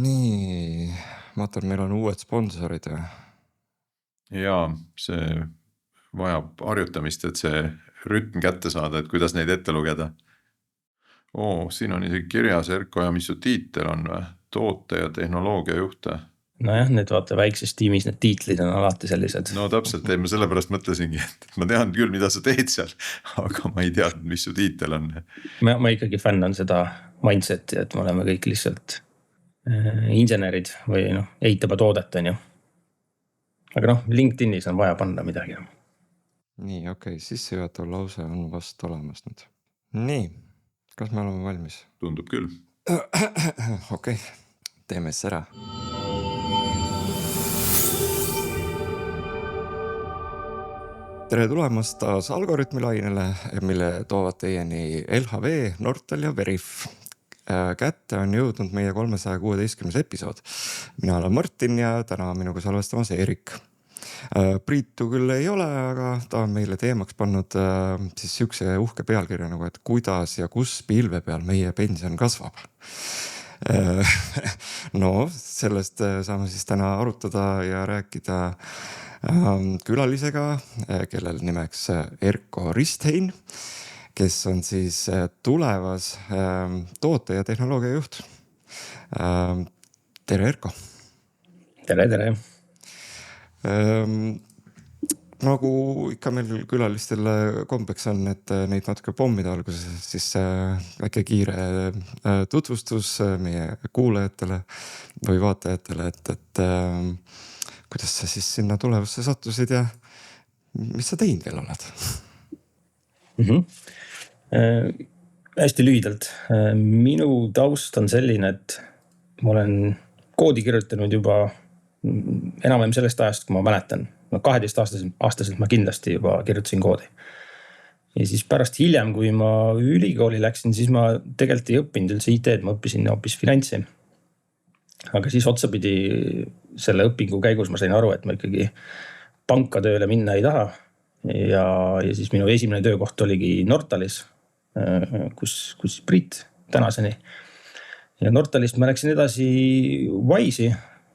Nii, vaatan, meil on uued sponsorid. Jaa, see vajab harjutamist, et see rütm kätte saada, et kuidas neid ette lugeda. Siin on isegi kirjas Erko ja mis su tiitel on või? Toote ja tehnoloogia juhte. Nojah, need vaata väikses tiimis, need tiitlid on alati sellised. No täpselt, ma sellepärast mõtlesingi, et ma tean küll, mida sa teed seal, aga ma ei teadnud, mis su tiitel on. Ma ikkagi fännan seda mindseti, et me oleme kõik lihtsalt insenerid või ehitaba toodet, on ju. Aga LinkedInis on vaja panna midagi. Nii, okei, sissejuhatav lause on vast olemas nüüd. Nii, kas me oleme valmis? Tundub küll. Okei, teeme siis ära. Tere tulemast taas Algoritmilainele, mille toovad teieni LHV, Nortal ja Veriff. Kätte on jõudnud meie 316. episood. Mina olen Martin ja täna minuga salvestamas Eerik. Priitu küll ei ole, aga ta on meile teemaks pannud siis sihukese uhke pealkirja nagu, et kuidas ja kus pilve peal meie pension kasvab. No, sellest saame siis täna arutada ja rääkida külalisega, kellel nimeks Erko Risthein, kes on siis tulevas toote ja tehnoloogia juht. Tere, Erko! Tere! Nagu ikka meil külalistel kombeks on, et neid natuke pommida alguses, siis väike kiire tutvustus meie kuulajatele või vaatajatele, et kuidas sa siis sinna tulevasse sattusid ja mis sa teinud veel oled? Hästi lühidalt. Minu taust on selline, et ma olen koodi kirjutanud juba enam sellest ajast, kui ma mäletan. 12-aastaselt ma kindlasti juba kirjutasin koodi. Ja siis pärast hiljem, kui ma ülikooli läksin, siis ma tegelikult ei õppinud üldse IT-d, ma õppisin hoopis finantsi. Aga siis otsapidi selle õpingu käigus ma sain aru, et ma ikkagi panka tööle minna ei taha. Ja siis minu esimene töökoht oligi Nortalis, kus Priit tänaseni. Ja Nortalist ma läksin edasi Wise'i,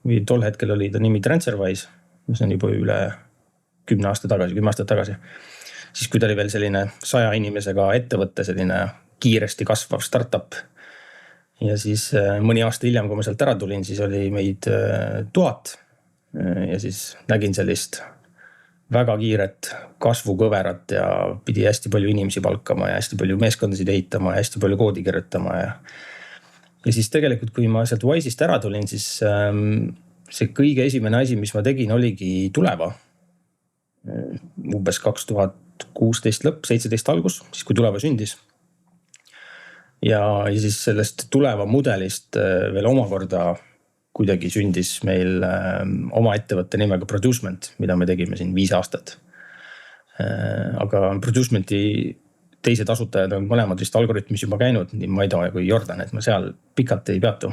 või tol hetkel oli ta nimi TransferWise, mis on juba üle 10 aastat tagasi. Siis kui ta oli veel selline 100 inimesega ettevõtte, selline kiiresti kasvav startup. Ja siis mõni aasta hiljem, kui ma sealt ära tulin, siis oli meid 1000. Ja siis nägin sellist väga kiiret kasvukõverat ja pidi hästi palju inimesi palkama ja hästi palju meeskondasid ehitama ja hästi palju koodi kirjutama. Ja siis tegelikult, kui ma sealt Wise'ist ära tulin, siis see kõige esimene asi, mis ma tegin, oligi Tuleva. Umbes 2016 lõpp, 17 algus, siis kui Tuleva sündis. Ja siis sellest Tuleva mudelist veel omakorda kuidagi sündis meil oma ettevõtte nimega Producement, mida me tegime siin 5 aastat. Aga Producementi teised asutajad on mõlemad vist Algoritmis juba käinud, nii Maido kui Jordan, et ma seal pikalt ei peatu.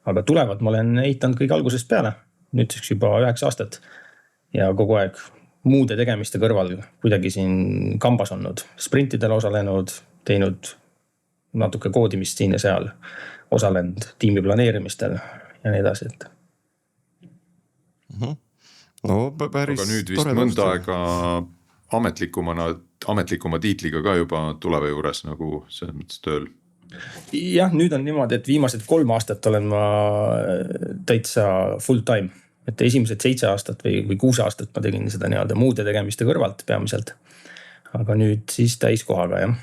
Aga Tulevat ma olen ehitanud kõik algusest peale, nüüdseks juba 9 aastat. Ja kogu aeg muude tegemiste kõrval kuidagi siin kambas olnud. Sprintidel osalenud, teinud natuke koodimist siin ja seal, osalenud tiimi planeerimistel ja nii edasi. No, päris aga nüüd vist mõnda aega ametlikuma tiitliga ka juba Tuleva juures nagu selles mõttes tööl. Jah, nüüd on niimoodi, et viimased 3 aastat olen ma täitsa full time. Et esimesed 7 aastat või 6 aastat ma tegin seda nii-öelda muude tegemiste kõrvalt peamiselt. Aga nüüd siis täiskohaga, jah.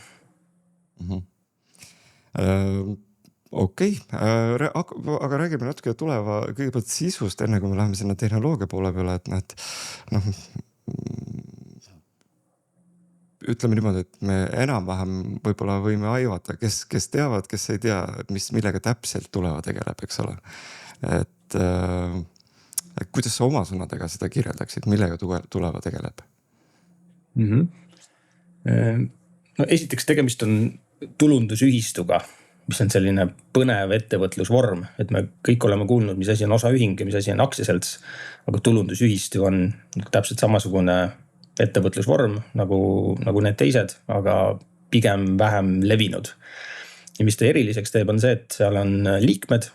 Okei, aga räägime natuke Tuleva kõigepealt sisust, enne kui me läheme sinna tehnoloogia poole peale, et ütleme niimoodi, et me enam-vähem võib-olla võime aivata, kes teavad, kes ei tea, millega täpselt Tuleva tegeleb, eks ole. Et kuidas sa oma sõnadega seda kirjeldaksid, millega Tuleva tegeleb? No esiteks tegemist on tulundusühistuga, mis on selline põnev ettevõtlusvorm, et me kõik oleme kuulnud, mis asi on osaühing ja mis asi on aktsiaselts, aga tulundusühistu on täpselt samasugune ettevõtlusvorm nagu need teised, aga pigem vähem levinud. Ja mis ta eriliseks teeb on see, et seal on liikmed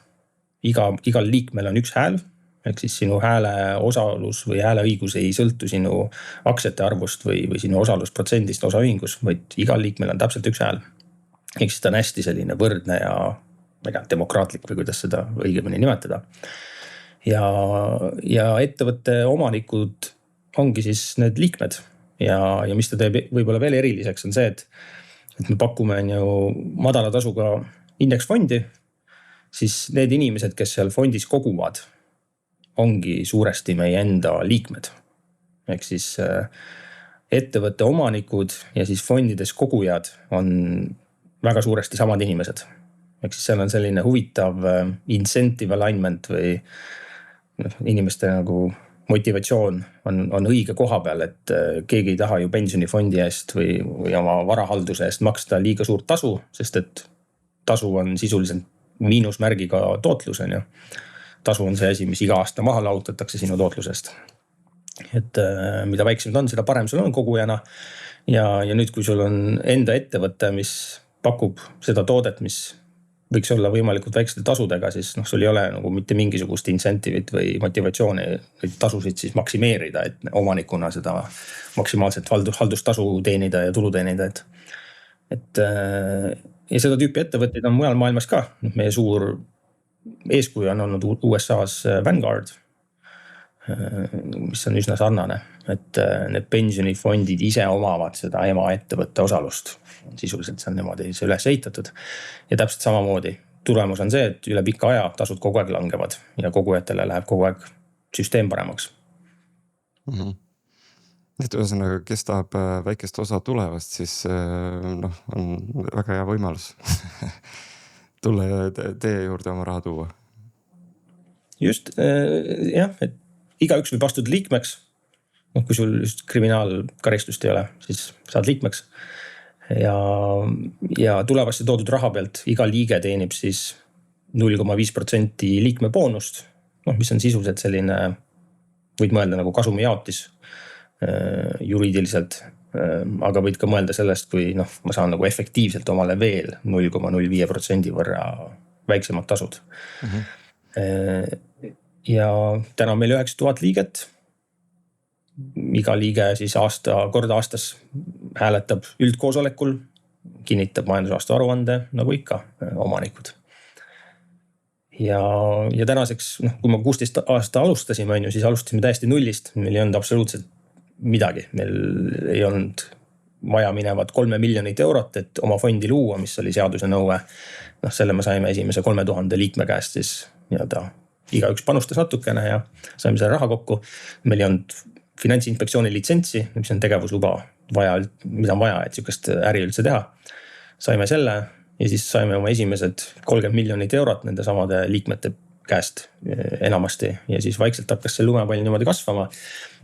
igal liikmel on üks hääl. Ehk siis sinu hääle osalus või hääleõigus ei sõltu sinu aktsiate arvust või sinu osalusprotsendist osaühingus, vaid igal liikmel on täpselt üks hääl. Ehk siis ta on hästi selline võrdne ja ma ei tea, demokraatlik või kuidas seda õigemini nimetada. Ja ettevõtte omanikud ongi siis need liikmed ja mis ta teeb võib-olla veel eriliseks on see, et me pakume ju madala tasuga indeksfondi, siis need inimesed, kes seal fondis koguvad, ongi suuresti meie enda liikmed. Ehk siis ettevõtte omanikud ja siis fondides kogujad on väga suuresti samad inimesed. Ehk siis seal on selline huvitav incentive alignment või inimeste nagu motivatsioon on õige koha peal, et keegi ei taha ju pensionifondi eest või oma varahalduse eest maksta liiga suurt tasu, sest et tasu on sisuliselt miinusmärgiga tootlus on ju. Tasu on see asi, mis iga aasta maha lahutatakse sinu tootlusest. Et mida väiksemad on, seda parem sul on kogujana. Ja nüüd, kui sul on enda ettevõte, mis pakub seda toodet, mis võiks olla võimalikult väiksete tasudega, siis sul ei ole nagu mitte mingisugust incentive'it või motivatsiooni neid tasusid siis maksimeerida, et omanikuna seda maksimaalset haldustasu teenida ja tulu teenida. Ja seda tüüpi ettevõtteid on mujal maailmas ka. Meie suur eeskuju on olnud USA's Vanguard, mis on üsna sarnane, et need pensionifondid ise omavad seda ema ettevõtte osalust. Sisuliselt see on niimoodi see üles ehitatud. Ja täpselt samamoodi tulemus on see, et üle pika aja tasud kogu aeg langevad ja kogujatele läheb kogu aeg süsteem paremaks. Et ühesõnaga, kes tahab väikest osa tulevast, siis on väga hea võimalus tulla teie juurde oma raha tuua. Just, jah, et igaüks võib astuda liikmeks. Kui sul just kriminaalkaristust ei ole, siis saad liikmeks. Ja tulevasti toodud raha pealt iga liige teenib siis 0,5% liikme boonust, mis on sisuliselt selline, võid mõelda nagu kasumijaotis juriidiliselt, aga võid ka mõelda sellest, kui ma saan nagu efektiivselt omale veel 0,05% võrra väiksemad tasud. Ja täna on meil 9000 liiget. Iga liige siis korda aastas hääletab üldkoosolekul, kinnitab majandusaasta aruande nagu ikka omanikud. Ja tänaseks, kui ma 16 aasta alustasime, siis alustasime täiesti nullist. Meil ei olnud absoluutselt midagi. Meil ei olnud vaja minevat 3 miljonit eurot, et oma fondi luua, mis oli seaduse nõue. Selle me saime esimese 3000 liikme käest siis igaüks panustas natukene ja saime selle raha kokku. Meil ei olnud Finantsinspektsiooni litsentsi, mis on tegevusluba vaja, mida on vaja, et sihukest äri üldse teha. Saime selle ja siis saime oma esimesed 30 miljonit eurot nende samade liikmete käest enamasti ja siis vaikselt hakkas see lumepall niimoodi kasvama.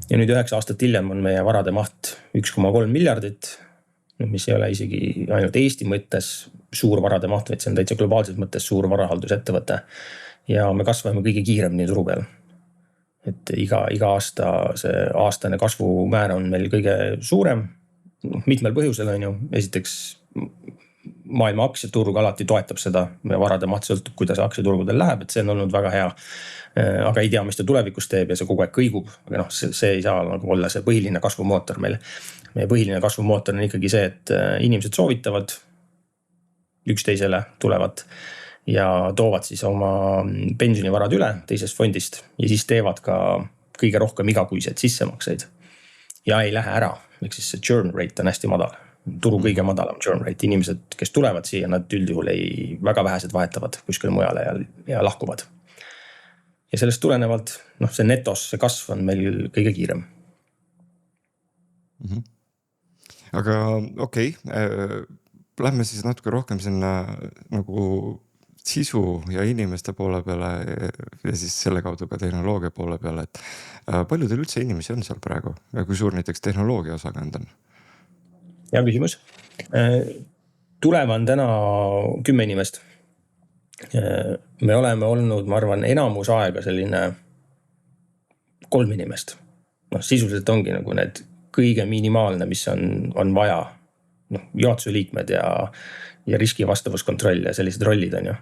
Ja nüüd 9 aastat hiljem on meie varade maht 1,3 miljardit, mis ei ole isegi ainult Eesti mõttes suur varade maht, vaid see on täitsa globaalses mõttes suur varahaldusettevõte. Ja me kasvame kõige kiiremini turu peal. Et iga aasta see aastane kasvumäär on meil kõige suurem, mitmel põhjusel on ju. Esiteks maailma aktsiaturg alati toetab seda, meie varade maht sõltub, kuidas aktsiaturgudel läheb, et see on olnud väga hea. Aga ei tea, mis ta tulevikus teeb ja see kogu aeg kõigub, aga see ei saa nagu olla see põhiline kasvumootor meil. Meie põhiline kasvumootor on ikkagi see, et inimesed soovitavad üksteisele tulevat ja toovad siis oma pensionivarad üle teisest fondist ja siis teevad ka kõige rohkem igakuiseid sissemakseid ja ei lähe ära. Ehk siis see churn rate on hästi madal, turu kõige madalam churn rate. Inimesed, kes tulevad siia, nad üldjuhul väga vähesed vahetavad kuskil mujale ja lahkuvad. Ja sellest tulenevalt, see netos, see kasv on meil kõige kiirem. Aga okei, lähme siis natuke rohkem sinna nagu sisu ja inimeste poole peale ja siis selle kaudu ka tehnoloogia poole peale, et palju teil üldse inimesi on seal praegu ja kui suur näiteks tehnoloogia osakond on? Hea küsimus. Tuleva on täna 10 inimest. Me oleme olnud, ma arvan, enamus aega selline 3 inimest. Sisuliselt ongi nagu need kõige minimaalne, mis on vaja. Juhatuse liikmed ja riskivastavuskontroll ja sellised rollid on ju.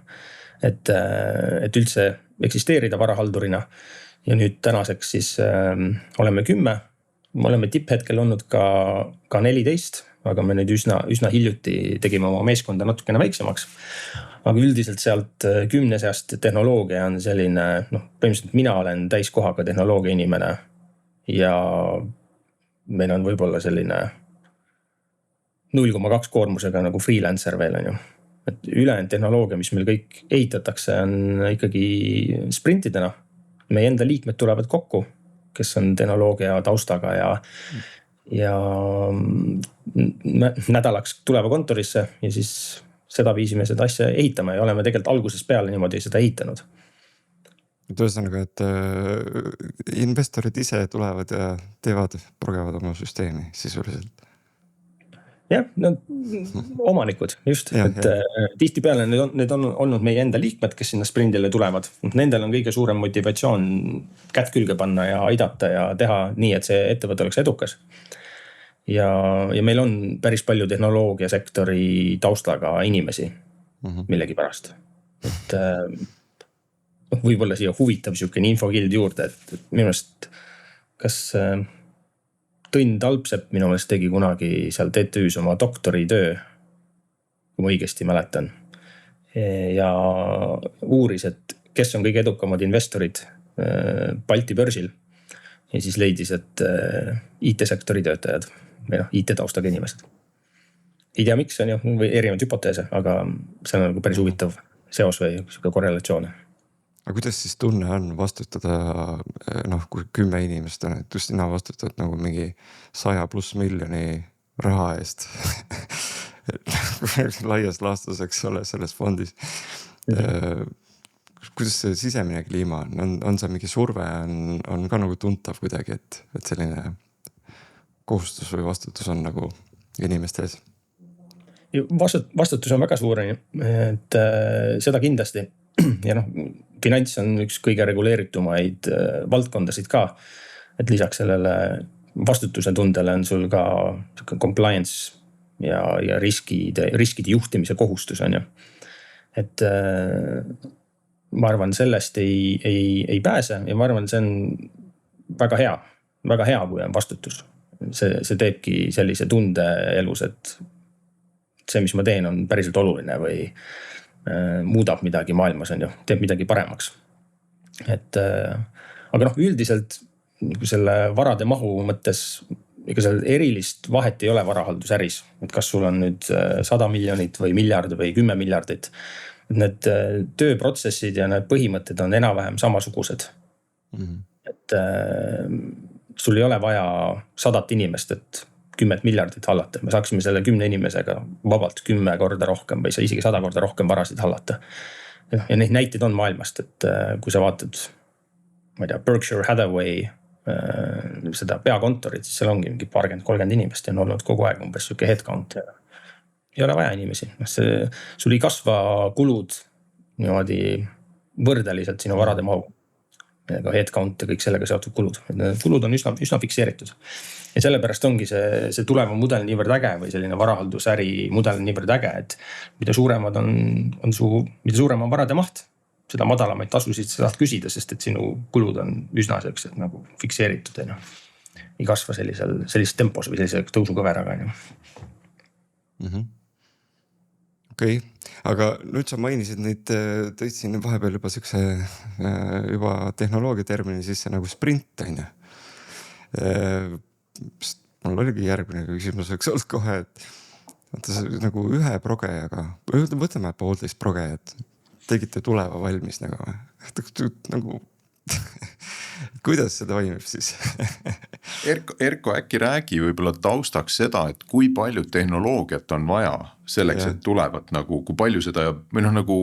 et üldse eksisteerida varahaldurina. Ja nüüd tänaseks siis oleme 10. Me oleme tipphetkel olnud ka 14, aga me nüüd üsna hiljuti tegime oma meeskonda natukene väiksemaks. Aga üldiselt sealt 10 seast tehnoloogia on selline, põhimõtteliselt mina olen täiskohaga tehnoloogia inimene ja meil on võib-olla selline 0,2 koormusega nagu freelancer veel on ju. Et ülejäänud tehnoloogia, mis meil kõik ehitatakse, on ikkagi sprintidena. Meie enda liikmed tulevad kokku, kes on tehnoloogia taustaga ja nädalaks tuleva kontorisse ja siis seda viisime seda asja ehitama ja oleme tegelikult algusest peale niimoodi seda ehitanud. Ühesõnaga, et investorid ise tulevad ja progevad oma süsteemi sisuliselt. Jah, omanikud just, tihtipeale need on olnud meie enda liikmed, kes sinna sprindile tulevad. Nendel on kõige suurem motivatsioon kätt külge panna ja aidata ja teha nii, et see ettevõte oleks edukas. Ja meil on päris palju tehnoloogiasektori taustaga inimesi millegi pärast. Et võib-olla siia huvitav siukene infokild juurde, et minu meelest kas Tõnn Talpsepp minu meelest tegi kunagi seal TTÜs oma doktoritöö, kui ma õigesti mäletan. Ja uuris, et kes on kõige edukamad investorid Balti börsil. Ja siis leidis, et IT-sektori töötajad või IT-taustaga inimesed. Ei tea miks on ju, või erinevad hüpoteese, aga see on nagu päris huvitav seos või korrelatsioon. Aga kuidas siis tunne on vastutada, kui 10 inimest on, et just sina vastutad nagu mingi 100+ miljoni raha eest laias laastus, eks ole, selles fondis. Kuidas see sisemine kliima on? On see mingi surve, on ka nagu tuntav kuidagi, et selline kohustus või vastutus on nagu inimeste ees? Vastutus on väga suur, et seda kindlasti. Ja finants on üks kõige reguleeritumaid valdkondasid ka. Et lisaks sellele vastutuse tundele on sul ka compliance ja riskide juhtimise kohustus on ju. Et ma arvan, sellest ei pääse ja ma arvan, see on väga hea, kui on vastutus. See teebki sellise tunde elus, et see, mis ma teen, on päriselt oluline või muudab midagi maailmas on ju, teeb midagi paremaks. Aga üldiselt selle varade mahu mõttes ega seal erilist vahet ei ole varahaldusäris. Et kas sul on nüüd 100 miljonit või miljard või 10 miljardit. Need tööprotsessid ja need põhimõtted on enam-vähem samasugused. Et sul ei ole vaja 100 inimest, et 10 miljardit hallata. Me saaksime selle 10 inimesega vabalt 10 korda rohkem või isegi 100 korda rohkem varasid hallata. Ja neid näiteid on maailmast, et kui sa vaatad, ma ei tea, Berkshire Hathaway seda peakontorit, siis seal ongi mingi 30 inimest ja on olnud kogu aeg umbes siuke headcount. Ei ole vaja inimesi. Sul ei kasva kulud niimoodi võrdeliselt sinu varade mahu. Headcount ja kõik sellega seotud kulud. Kulud on üsna fikseeritud. Ja sellepärast ongi see tuleva mudel niivõrd äge või selline varahaldusäri mudel niivõrd äge, et mida suurem on varade maht, seda madalamaid tasusid sa saad küsida, sest et sinu kulud on üsna sellised nagu fikseeritud. Ei kasva sellises tempos või sellise tõusukõveraga. Okei, aga nüüd sa mainisid neid, tõid siin vahepeal juba siukse juba tehnoloogia termini sisse nagu sprint on ju. Mul oligi järgmine küsimus, eks olnud kohe, et nagu ühe progejaga, võtame 1,5 progejat, tegite tuleva valmis nagu kuidas see toimib siis? Erko, äkki räägi võib-olla taustaks seda, et kui palju tehnoloogiat on vaja selleks, et tulevad nagu, kui palju seda või nagu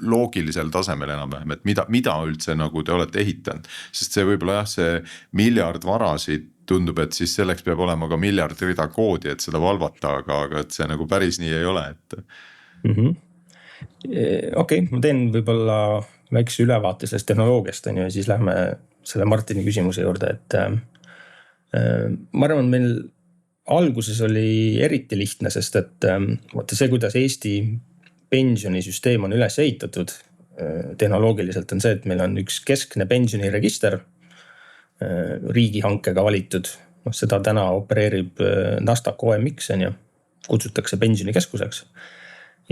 loogilisel tasemel enam-vähem, et mida üldse nagu te olete ehitanud, sest see võib-olla see miljard varasid tundub, et siis selleks peab olema ka miljard rida koodi, et seda valvata, aga et see nagu päris nii ei ole. Okei, ma teen võib-olla väikse ülevaate sellest tehnoloogiast ja siis lähme selle Martini küsimuse juurde, et ma arvan, meil alguses oli eriti lihtne, sest et vaata see, kuidas Eesti pensionisüsteem on üles ehitatud, tehnoloogiliselt on see, et meil on üks keskne pensioniregister riigihankega valitud. Seda täna opereerib Nasdaq OMX, kutsutakse pensionikeskuseks.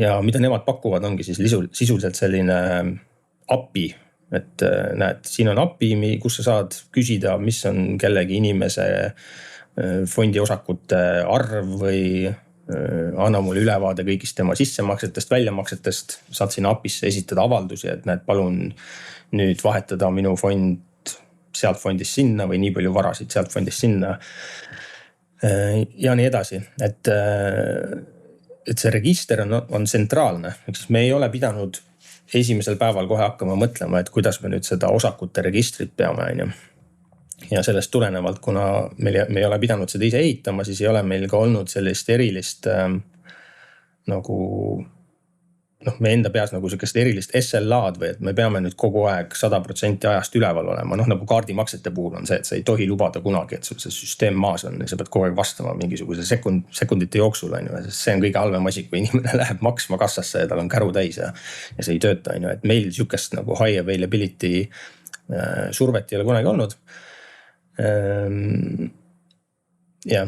Ja mida nemad pakuvad, ongi siis sisuliselt selline API. Et näed, siin on API, kus sa saad küsida, mis on kellegi inimese fondi osakute arv või anna mulle ülevaade kõigist tema sissemaksetest, väljamaksetest. Saad sinna API-sse esitada avaldusi, et näed, palun nüüd vahetada minu fond sealt fondist sinna või nii palju varasid sealt fondist sinna. Ja nii edasi. Et see register on tsentraalne. Eks me ei ole pidanud esimesel päeval kohe hakkama mõtlema, et kuidas me nüüd seda osakute registrit peame. Ja sellest tulenevalt, kuna me ei ole pidanud seda ise ehitama, siis ei ole meil ka olnud sellist erilist nagu me enda peas nagu sellist erilist SLA-d või et me peame nüüd kogu aeg 100% ajast üleval olema. Nagu kaardimaksete puhul on see, et sa ei tohi lubada kunagi, et sul see süsteem maas on ja sa pead kogu aeg vastama mingisuguse sekundite jooksul. See on kõige halvem asi, kui inimene läheb maksma kassasse ja tal on käru täis ja see ei tööta. Et meil sükest nagu high availability survet ei ole kunagi olnud. Ja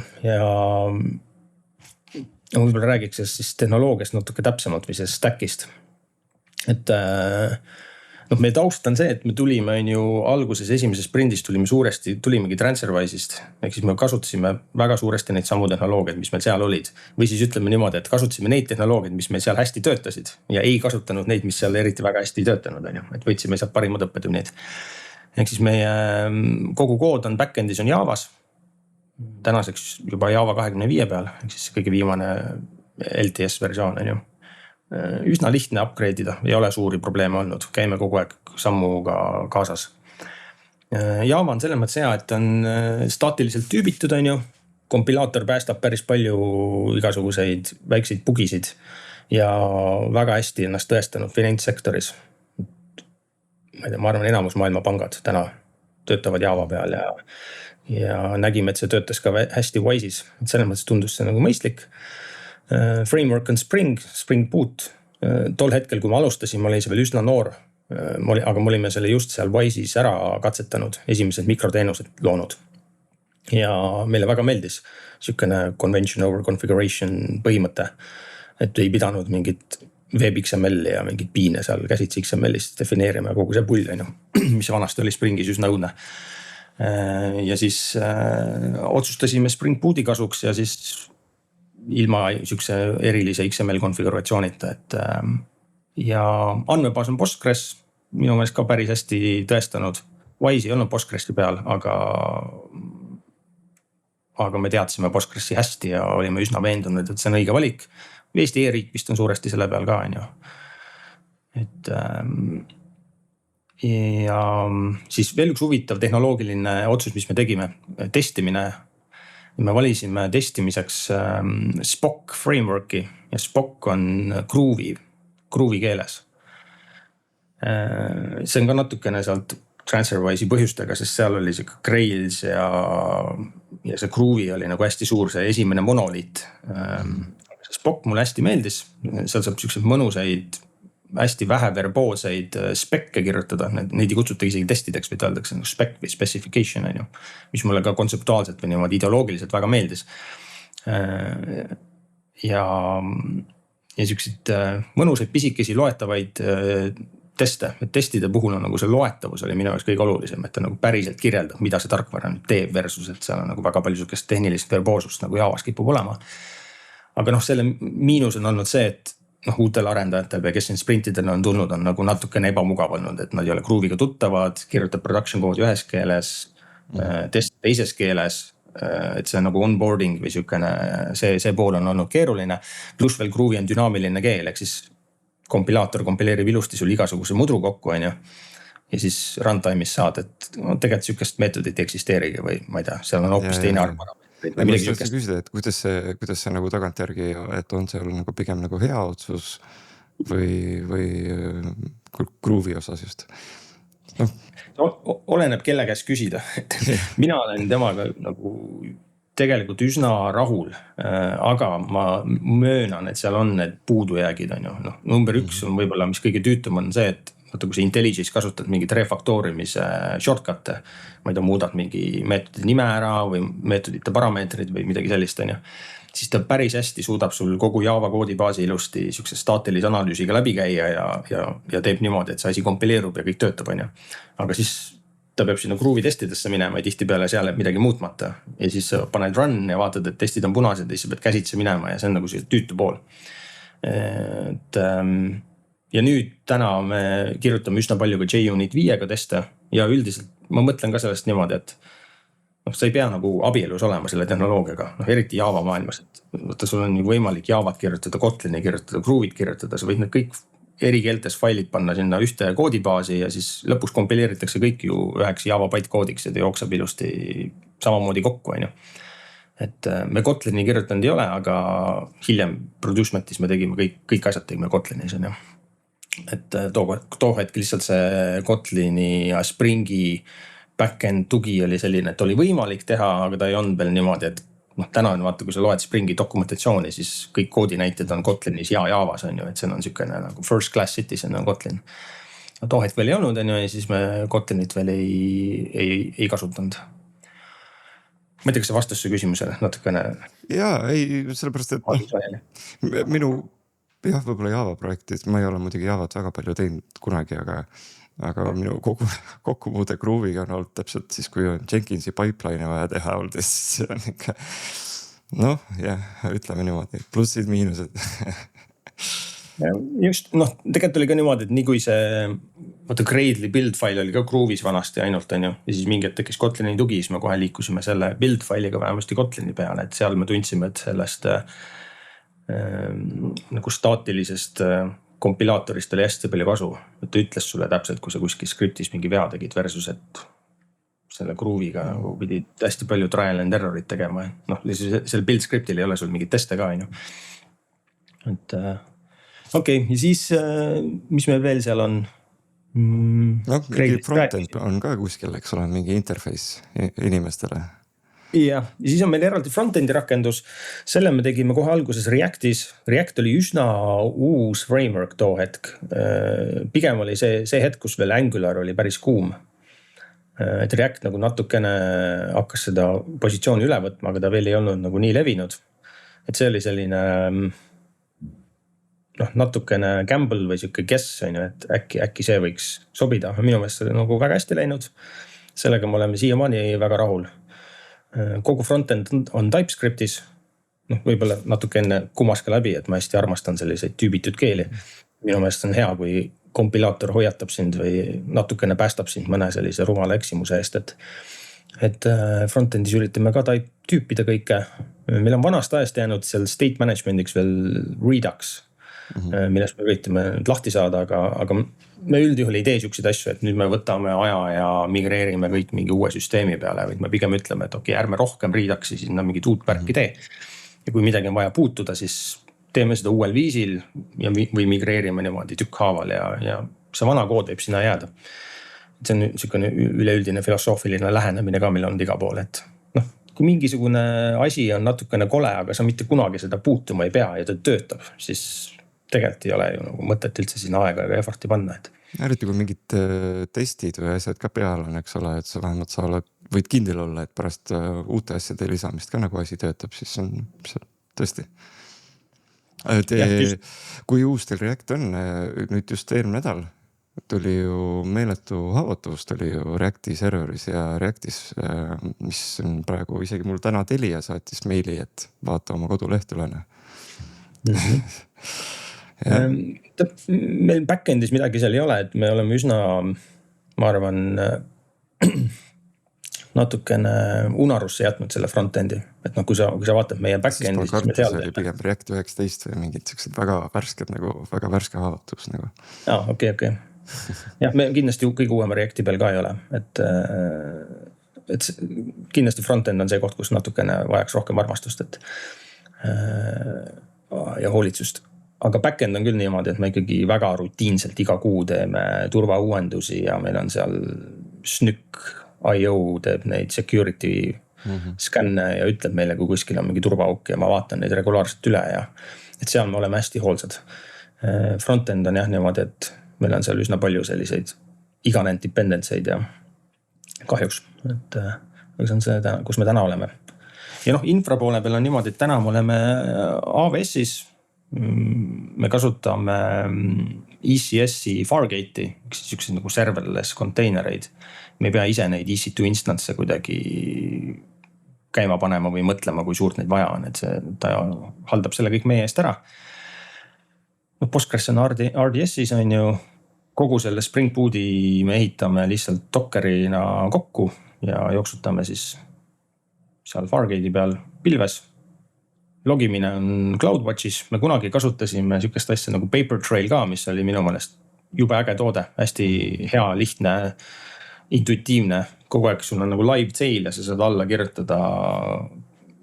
võib-olla räägiks siis tehnoloogiast natuke täpsemalt või sellest stackist. Et meie taust on see, et me tulime alguses esimeses sprindis tulimegi TransferWise'ist. Ehk siis me kasutasime väga suuresti neid samu tehnoloogiaid, mis meil seal olid. Või siis ütleme niimoodi, et kasutasime neid tehnoloogiaid, mis meil seal hästi töötasid ja ei kasutanud neid, mis seal eriti väga hästi ei töötanud. Et võtsime sealt parimad õppetunnid. Ehk siis meie kogu kood on backendis on Javas. Tänaseks juba Java 25 peal, ehk siis kõige viimane LTS versioon on ju. Üsna lihtne upgrade ida, ei ole suuri probleeme olnud, käime kogu aeg sammuga kaasas. Java on selles mõttes hea, et on staatiliselt tüübitud on ju. Kompilaator päästab päris palju igasuguseid väikseid bugisid ja väga hästi ennast tõestanud finantssektoris. Ma arvan, enamus maailmapangad täna töötavad Java peal ja nägime, et see töötas ka hästi Wise'is. Selles mõttes tundus see nagu mõistlik. Framework on Spring Boot. Tol hetkel, kui me alustasime, oli see veel üsna noor, aga me olime selle just seal Wise'is ära katsetanud, esimesed mikroteenused loonud. Ja meile väga meeldis sükene convention over configuration põhimõte, et ei pidanud mingit WebXML ja mingit piine seal käsitsi XML-ist defineerima kogu see pull, mis vanasti oli Springis üsna õudne. Ja siis otsustasime Spring Booti kasuks ja siis ilma sükse erilise XML konfiguratsioonita. Ja andmebaas on Postgres, minu meelest ka päris hästi tõestanud. Wise ei olnud Postgresi peal, aga me teadsime Postgresi hästi ja olime üsna veendunud, et see on õige valik. Eesti e-riik vist on suuresti selle peal ka. Ja siis veel üks huvitav tehnoloogiline otsus, mis me tegime, testimine. Me valisime testimiseks Spock frameworki ja Spock on Groovy keeles. See on ka natukene sealt TransferWise'i põhjustega, sest seal oli see Grails ja see Groovy oli nagu hästi suur, see esimene monoliit. Spock mulle hästi meeldis, seal saab sellised mõnusaid hästi vähe verbooseid spekke kirjutada, neid ei kutsuta isegi testideks, või öeldakse spec või specification, mis mulle ka kontseptuaalselt või niimoodi ideoloogiliselt väga meeldis. Ja selliseid mõnusaid pisikesi loetavaid teste, et testide puhul on nagu see loetavus oli minu jaoks kõige olulisem, et ta nagu päriselt kirjeldab, mida see tarkvara nüüd teeb versus, et seal on nagu väga palju sellist tehnilist verboosust nagu Javas kipub olema. Aga selle miinus on olnud see, et uutel arendajatel või kes siin sprintidel on tulnud, on nagu natukene ebamugav olnud, et nad ei ole Grooviga tuttavad, kirjutab production koodi ühes keeles, test teises keeles, et see on nagu onboarding või sükene, see pool on olnud keeruline. Pluss veel Groovi on dünaamiline keel, ehk siis kompilaator kompileerib ilusti sul igasuguse mudru kokku, ja siis runtime'is saad, et tegelikult sükest meetodit ei eksisteerigi või ma ei tea, seal on hoopis teine arvara. Ma tahtsin küsida, et kuidas see nagu tagantjärgi, et on see nagu pigem nagu hea otsus või Groovi osas just? Oleneb kelle käest küsida. Mina olen temaga nagu tegelikult üsna rahul, aga ma möönan, et seal on need puudujäägid. Number 1 on võib-olla, mis kõige tüütum on see, et vaata kui sa IntelliJ'is kasutad mingit refaktoorimise shortcut'e, ma ei tea, muudad mingi meetodi nime ära või meetodite parameetrid või midagi sellist, on ju. Siis ta päris hästi suudab sul kogu Java koodibaasi ilusti siukse staatilise analüüsiga läbi käia ja teeb niimoodi, et see asi kompileerub ja kõik töötab, on ju. Aga siis ta peab sinna Groove'i testidesse minema ja tihtipeale seal jääb midagi muutmata. Ja siis sa paned run ja vaatad, et testid on punased ja siis sa pead käsitse minema ja see on nagu see tüütu pool. Ja nüüd täna me kirjutame üsna palju ka JUnit 5-ga teste ja üldiselt ma mõtlen ka sellest niimoodi, et sa ei pea nagu abielus olema selle tehnoloogiaga, eriti Java maailmas, et võtta, sul on võimalik Javat kirjutada, Kotlini kirjutada, Groove'it kirjutada, sa võid need kõik eri keeltes failid panna sinna ühte koodibaasi ja siis lõpuks kompileeritakse kõik ju üheks Java bytecode'iks ja ta jookseb ilusti samamoodi kokku, on ju. Et me Kotlini kirjutanud ei ole, aga hiljem Producementis me tegime kõik asjad tegime Kotlinis, on ju. Et too hetk lihtsalt see Kotlini ja Springi backend tugi oli selline, et oli võimalik teha, aga ta ei olnud veel niimoodi, et täna on vaata, kui sa loed Springi dokumentatsiooni, siis kõik koodinäited on Kotlinis ja Javas, on ju, et see on sükene nagu first class citizen on Kotlin. Too hetk veel ei olnud, on ju, ja siis me Kotlinit veel ei kasutanud. Ma ei tea, kas see vastas su küsimusele natukene? Jaa, ei, sellepärast, et minu võib-olla Java projektid, ma ei ole muidugi Javat väga palju teinud kunagi, aga minu kokkupuude Groove'iga on olnud täpselt siis, kui on Jenkinsi pipeline'i vaja teha olnud, siis see on ikka ütleme niimoodi, plussid, miinused. Just, tegelikult oli ka niimoodi, et nii kui see Gradle'i build file oli ka Groove'is vanasti ainult, on ju, ja siis mingi tekkis Kotlini tugi, siis me kohe liikusime selle build file'iga vähemasti Kotlini peale, et seal me tundsime, et sellest nagu staatilisest kompilaatorist oli hästi palju kasu, et ta ütles sulle täpselt, kui sa kuskil skriptis mingi vea tegid versus, et selle Groove'iga nagu pidid hästi palju trial and error'it tegema. Selle build scriptil ei ole sul mingit teste ka, on ju. Et okei, ja siis mis meil veel seal on? Mingi frontend on ka kuskil, eks ole, mingi interface inimestele. Ja siis on meil eraldi frontendi rakendus. Selle me tegime kohe alguses Reactis. React oli üsna uus framework too hetk. Pigem oli see hetk, kus veel Angular oli päris kuum. Et React nagu natukene hakkas seda positsiooni üle võtma, aga ta veel ei olnud nagu nii levinud. Et see oli selline natukene gamble või siuke guess, on ju, et äkki see võiks sobida. Minu meelest see nagu väga hästi läinud. Sellega me oleme siiamaani väga rahul. Kogu frontend on TypeScriptis. Võib-olla natuke enne kumas ka läbi, et ma hästi armastan selliseid tüübitud keeli. Minu meelest on hea, kui kompilaator hoiatab sind või natukene päästab sind mõne sellise rumala eksimuse eest, et frontendis üritame ka tüüpida kõike. Meil on vanast ajast jäänud seal state management'iks veel Redux, millest me üritame lahti saada, aga me üldjuhul ei tee siukseid asju, et nüüd me võtame aja ja migreerime kõik mingi uue süsteemi peale, vaid me pigem ütleme, et okei, ärme rohkem Reduxi sinna mingit uut pärki tee. Ja kui midagi on vaja puutuda, siis teeme seda uuel viisil või migreerime niimoodi tükkhaaval ja see vana kood võib sinna jääda. See on niisugune üleüldine filosoofiline lähenemine ka, meil on iga pool, et kui mingisugune asi on natukene kole, aga sa mitte kunagi seda puutuma ei pea ja ta töötab, siis tegelikult ei ole ju nagu mõtet üldse sinna aega ega efforti panna. Eriti kui mingid testid või asjad ka peal on, eks ole, et sa vähemalt võid kindel olla, et pärast uute asjade lisamist ka nagu asi töötab, siis on see tõesti. Kui uus teil React on, nüüd just eelmine nädal tuli ju meeletu haavatavus, tuli ju Reacti serveris ja Reactis, mis on praegu isegi mul täna Telia saatis meili, et vaata oma koduleht üle. Meil backendis midagi seal ei ole, et me oleme üsna, ma arvan, natukene unarusse jätnud selle frontendi, et kui sa vaatad meie backendi, siis me seal oli pigem React 19 või mingid sellised väga värsked nagu, väga värske haavatus nagu. Okei. Jah, me kindlasti kõige uuema Reacti peal ka ei ole, et kindlasti frontend on see koht, kus natukene vajaks rohkem armastust ja hoolitsust. Aga backend on küll niimoodi, et me ikkagi väga rutiinselt iga kuu teeme turvauuendusi ja meil on seal Snyk.io teeb neid security skänne ja ütleb meile, kui kuskil on mingi turvaauk ja ma vaatan neid regulaarselt üle ja et seal me oleme hästi hoolsad. Frontend on jah niimoodi, et meil on seal üsna palju selliseid iganent dependenceid ja kahjuks, et see on see, kus me täna oleme. Ja infra poole peal on niimoodi, et täna me oleme AWS-is, me kasutame ECS-i Fargate'i, üks nagu serverless konteinereid. Me ei pea ise neid EC2 instance kuidagi käima panema või mõtlema, kui suurt neid vaja on, et ta haldab selle kõik meie eest ära. Postgres on RDS-is on ju, kogu selle Spring Boot'i me ehitame lihtsalt Dockerina kokku ja jooksutame siis seal Fargate'i peal pilves. Logimine on CloudWatchis, me kunagi kasutasime sükest asja nagu Papertrail ka, mis oli minu meelest jube äge toode, hästi hea, lihtne, intuitiivne, kogu aeg sul on nagu live tail ja sa saad alla kirjutada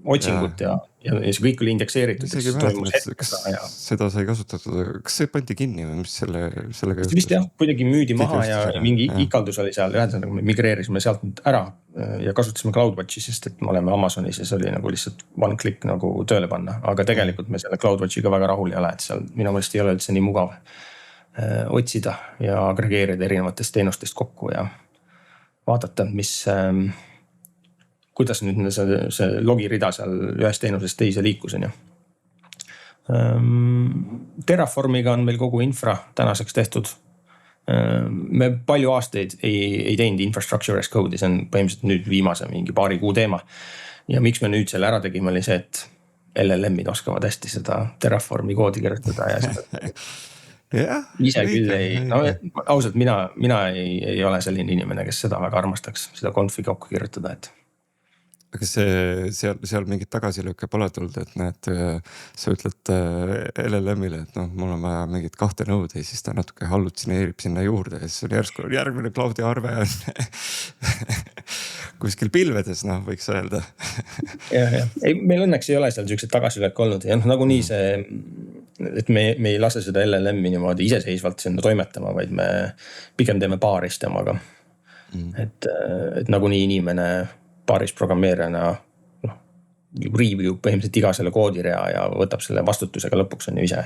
otsingut ja see kõik oli indekseeritud. Isegi mäletan, kas seda sai kasutatud, kas see pandi kinni või mis sellega juhtus? Vist jah, kuidagi müüdi maha ja mingi ikaldus oli seal, ühendusega me migreerisime sealt nüüd ära ja kasutasime CloudWatchi, sest et me oleme Amazonis ja see oli nagu lihtsalt one click nagu tööle panna, aga tegelikult me selle CloudWatchiga väga rahul ei ole, et seal minu meelest ei ole üldse nii mugav otsida ja agregeerida erinevatest teenustest kokku ja vaadata, kuidas nüüd see logirida seal ühest teenusest teise liikus on ju. Terraformiga on meil kogu infra tänaseks tehtud. Me palju aastaid ei teinud infrastructure as code'i, see on põhimõtteliselt nüüd viimase mingi paari kuu teema. Ja miks me nüüd selle ära tegime oli see, et LLM-id oskavad hästi seda Terraformi koodi kirjutada ja seda ise küll ei, ausalt mina ei ole selline inimene, kes seda väga armastaks, seda confi kokku kirjutada, et aga seal mingit tagasilõkke pole tulnud, et näed, sa ütled LLM-ile, et mul on vaja mingit 2 nõude ja siis ta natuke hallutsineerib sinna juurde ja siis on järsku järgmine cloud'i arve on kuskil pilvedes, võiks öelda. Ei, meil õnneks ei ole seal sellised tagasilõkke olnud ja nagunii see, et me ei lase seda LLM-i niimoodi iseseisvalt sinna toimetama, vaid me pigem teeme paarist temaga. Et nagunii inimene paaris programmeerijana review põhimõtteliselt iga selle koodirea ja võtab selle vastutusega lõpuks on ju ise,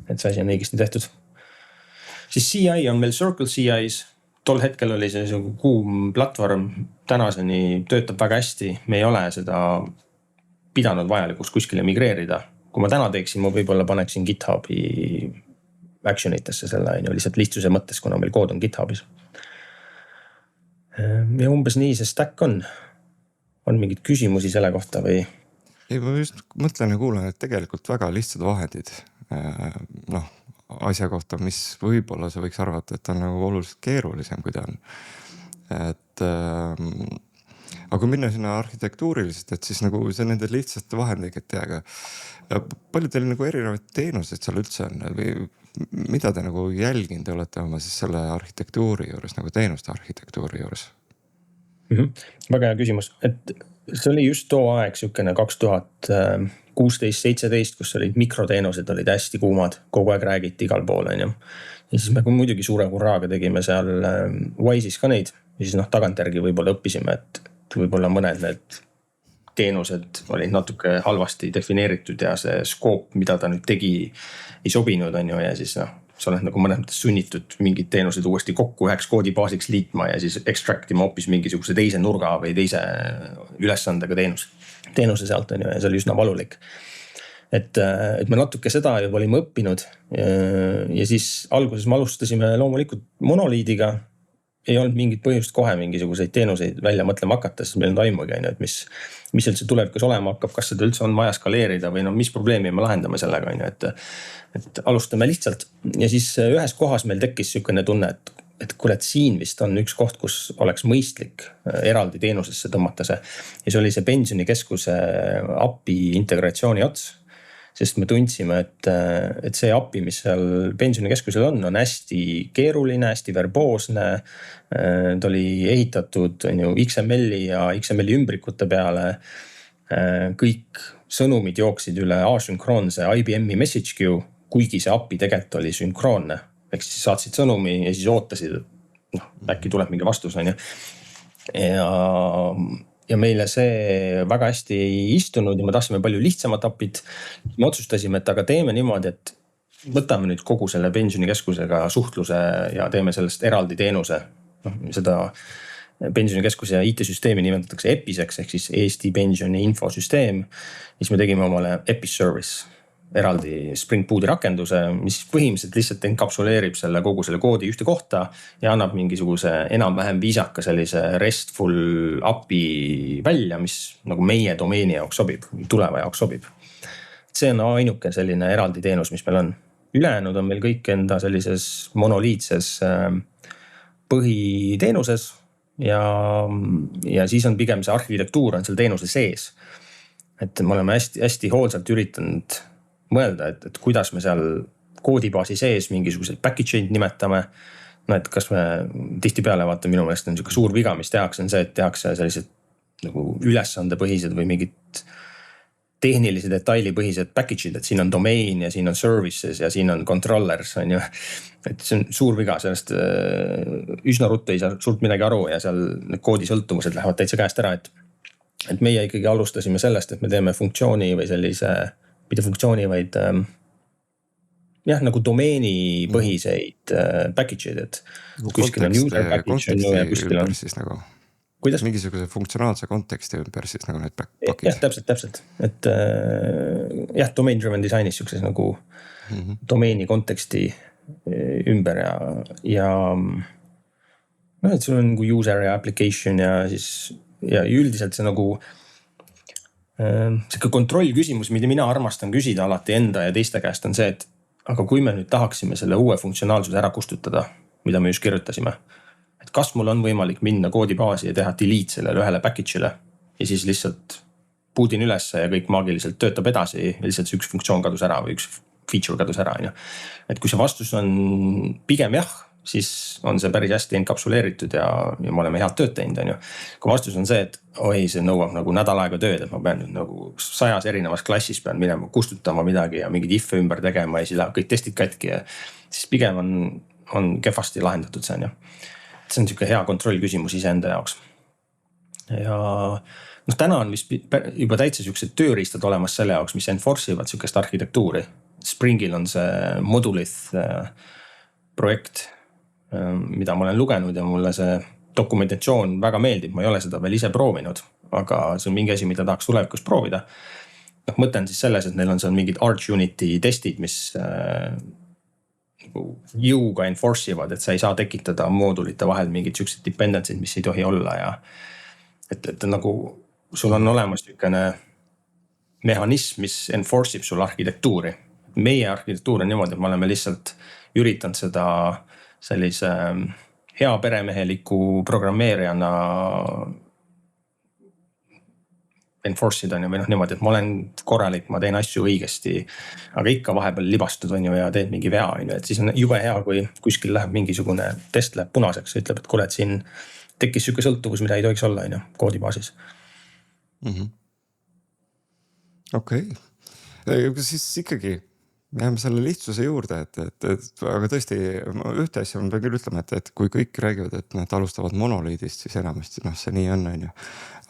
et see asi on õigesti tehtud. Siis CI on meil Circle CI's, tol hetkel oli see kuum platvorm, tänaseni töötab väga hästi, me ei ole seda pidanud vajalikuks kuskile migreerida. Kui ma täna teeksin, ma võib-olla paneksin GitHubi actionitesse selle lihtsalt lihtsuse mõttes, kuna meil kood on GitHubis. Ja umbes nii see stack on mingid küsimusi selle kohta või? Ei, ma just mõtlen ja kuulen, et tegelikult väga lihtsad vahendid asja kohta, mis võib-olla sa võiks arvata, et on nagu oluliselt keerulisem, kui ta on. Et aga kui minna sinna arhitektuuriliselt, et siis nagu see nende lihtsate vahendiketega, palju teil nagu erinevaid teenuseid seal üldse on või mida te nagu jälginud olete oma siis selle arhitektuuri juures, nagu teenuste arhitektuuri juures? Väga hea küsimus, et see oli just too aeg siukene 2016-17, kus olid mikroteenused olid hästi kuumad, kogu aeg räägiti igal pool on ju. Ja siis me muidugi suure kurraaga tegime seal Wise'is ka neid ja siis tagantjärgi võib-olla õppisime, et võib-olla mõned need teenused olid natuke halvasti defineeritud ja see skoop, mida ta nüüd tegi, ei sobinud on ju ja siis sa oled nagu mõnes mõttes sunnitud mingid teenused uuesti kokku üheks koodibaasiks liitma ja siis extractima hoopis mingisuguse teise nurga või teise ülesandega teenuse sealt on ju ja see oli üsna valulik. Et me natuke seda juba olime õppinud ja siis alguses me alustasime loomulikult monoliidiga. Ei olnud mingit põhjust kohe mingisuguseid teenuseid välja mõtlema hakata, sest meil on aimugi, et mis üldse tulevikus olema hakkab, kas seda üldse on vaja skaleerida või mis probleemi me lahendame sellega, et alustame lihtsalt. Ja siis ühes kohas meil tekkis niisugune tunne, et kuule, et siin vist on üks koht, kus oleks mõistlik eraldi teenusesse tõmmata see. Ja see oli see pensionikeskuse API integratsiooni ots. Sest me tundsime, et see API, mis seal pensionikeskusel on hästi keeruline, hästi verboosne. Ta oli ehitatud XML-i ja XML-i ümbrikute peale. Kõik sõnumid jooksid üle asünkroonse IBM-i message queue, kuigi see API tegelikult oli sünkroonne. Ehk siis saatsid sõnumi ja siis ootasid, et äkki tuleb mingi vastus. Ja meile see väga hästi ei istunud ja me tahtsime palju lihtsamat API-t. Me otsustasime, et aga teeme niimoodi, et võtame nüüd kogu selle pensionikeskusega suhtluse ja teeme sellest eraldi teenuse. Seda pensionikeskuse ja IT-süsteemi nimetatakse EPIS-eks ehk siis Eesti pensioni infosüsteem. Siis me tegime omale EPIS Service, eraldi Spring Booti rakenduse, mis põhimõtteliselt lihtsalt enkapsuleerib kogu selle koodi ühte kohta ja annab mingisuguse enam-vähem viisaka sellise RESTful API välja, mis nagu meie domeeni jaoks sobib, tuleva jaoks sobib. See on ainuke selline eraldi teenus, mis meil on. Ülejäänud on meil kõik enda sellises monoliitses põhiteenuses ja siis on pigem see arhitektuur on seal teenuse sees. Et me oleme hästi hoolsalt üritanud mõelda, et kuidas me seal koodibaasi sees mingisuguseid package'id nimetame. No et kas me tihtipeale vaata minu meelest on niisugune suur viga, mis tehakse, on see, et tehakse sellised nagu ülesandepõhised või mingid tehnilise detailipõhised package'id, et siin on domain ja siin on services ja siin on controllers on ju. Et see on suur viga, sellest üsna ruttu ei saa suurt midagi aru ja seal need koodisõltuvused lähevad täitsa käest ära, et meie ikkagi alustasime sellest, et me teeme funktsiooni või sellise mitte funktsiooni, vaid nagu domeeni põhiseid package'id, et kuskil on user package ja kuskil on siis nagu, kuidas? Mingisuguse funktsionaalse konteksti ümber siis nagu need pakid. Jah, täpselt, et domain driven disainis siukses nagu domeeni konteksti ümber ja et sul on nagu user ja application ja siis ja üldiselt see nagu see kontroll küsimus, mida mina armastan küsida alati enda ja teiste käest on see, et aga kui me nüüd tahaksime selle uue funktsionaalsuse ära kustutada, mida me just kirjutasime, et kas mul on võimalik minna koodibaasi ja teha delete sellele ühele package'ile ja siis lihtsalt bootin ülesse ja kõik maagiliselt töötab edasi ja lihtsalt see üks funktsioon kadus ära või üks feature kadus ära. Et kui see vastus on pigem jah, siis on see päris hästi enkapsuleeritud ja me oleme head tööd teinud. Kui vastus on see, et see nõuab nagu nädal aega tööd, et ma pean nüüd nagu 100 erinevas klassis pean minema kustutama midagi ja mingid if'e ümber tegema ja siis läheb kõik testid katki ja siis pigem on kehvasti lahendatud see on. See on niisugune hea kontroll küsimus iseenda jaoks. Ja täna on vist juba täitsa niisugused tööriistad olemas selle jaoks, mis enforce ivad niisugust arhitektuuri. Springil on see Modulith projekt, mida ma olen lugenud ja mulle see dokumentatsioon väga meeldib, ma ei ole seda veel ise proovinud, aga see on mingi asi, mida tahaks tulevikus proovida. Mõte on siis selles, et neil on seal mingid Arch Unity testid, mis jõuga enforce ivad, et sa ei saa tekitada moodulite vahel mingid siuksed dependency'd, mis ei tohi olla ja et nagu sul on olemas niisugune mehhanism, mis enforce ib sul arhitektuuri. Meie arhitektuur on niimoodi, et me oleme lihtsalt üritanud seda sellise hea peremeheliku programmeerijana enforce ida või niimoodi, et ma olen korralik, ma teen asju õigesti, aga ikka vahepeal libastud on ju ja teed mingi vea, et siis on jube hea, kui kuskil läheb mingisugune test läheb punaseks ja ütleb, et kuule, et siin tekkis siuke sõltuvus, mida ei tohiks olla koodibaasis. Okei. Siis ikkagi jääme selle lihtsuse juurde, et aga tõesti ühte asja ma pean küll ütlema, et kui kõik räägivad, et nad alustavad monoliidist, siis enamasti see nii on ju.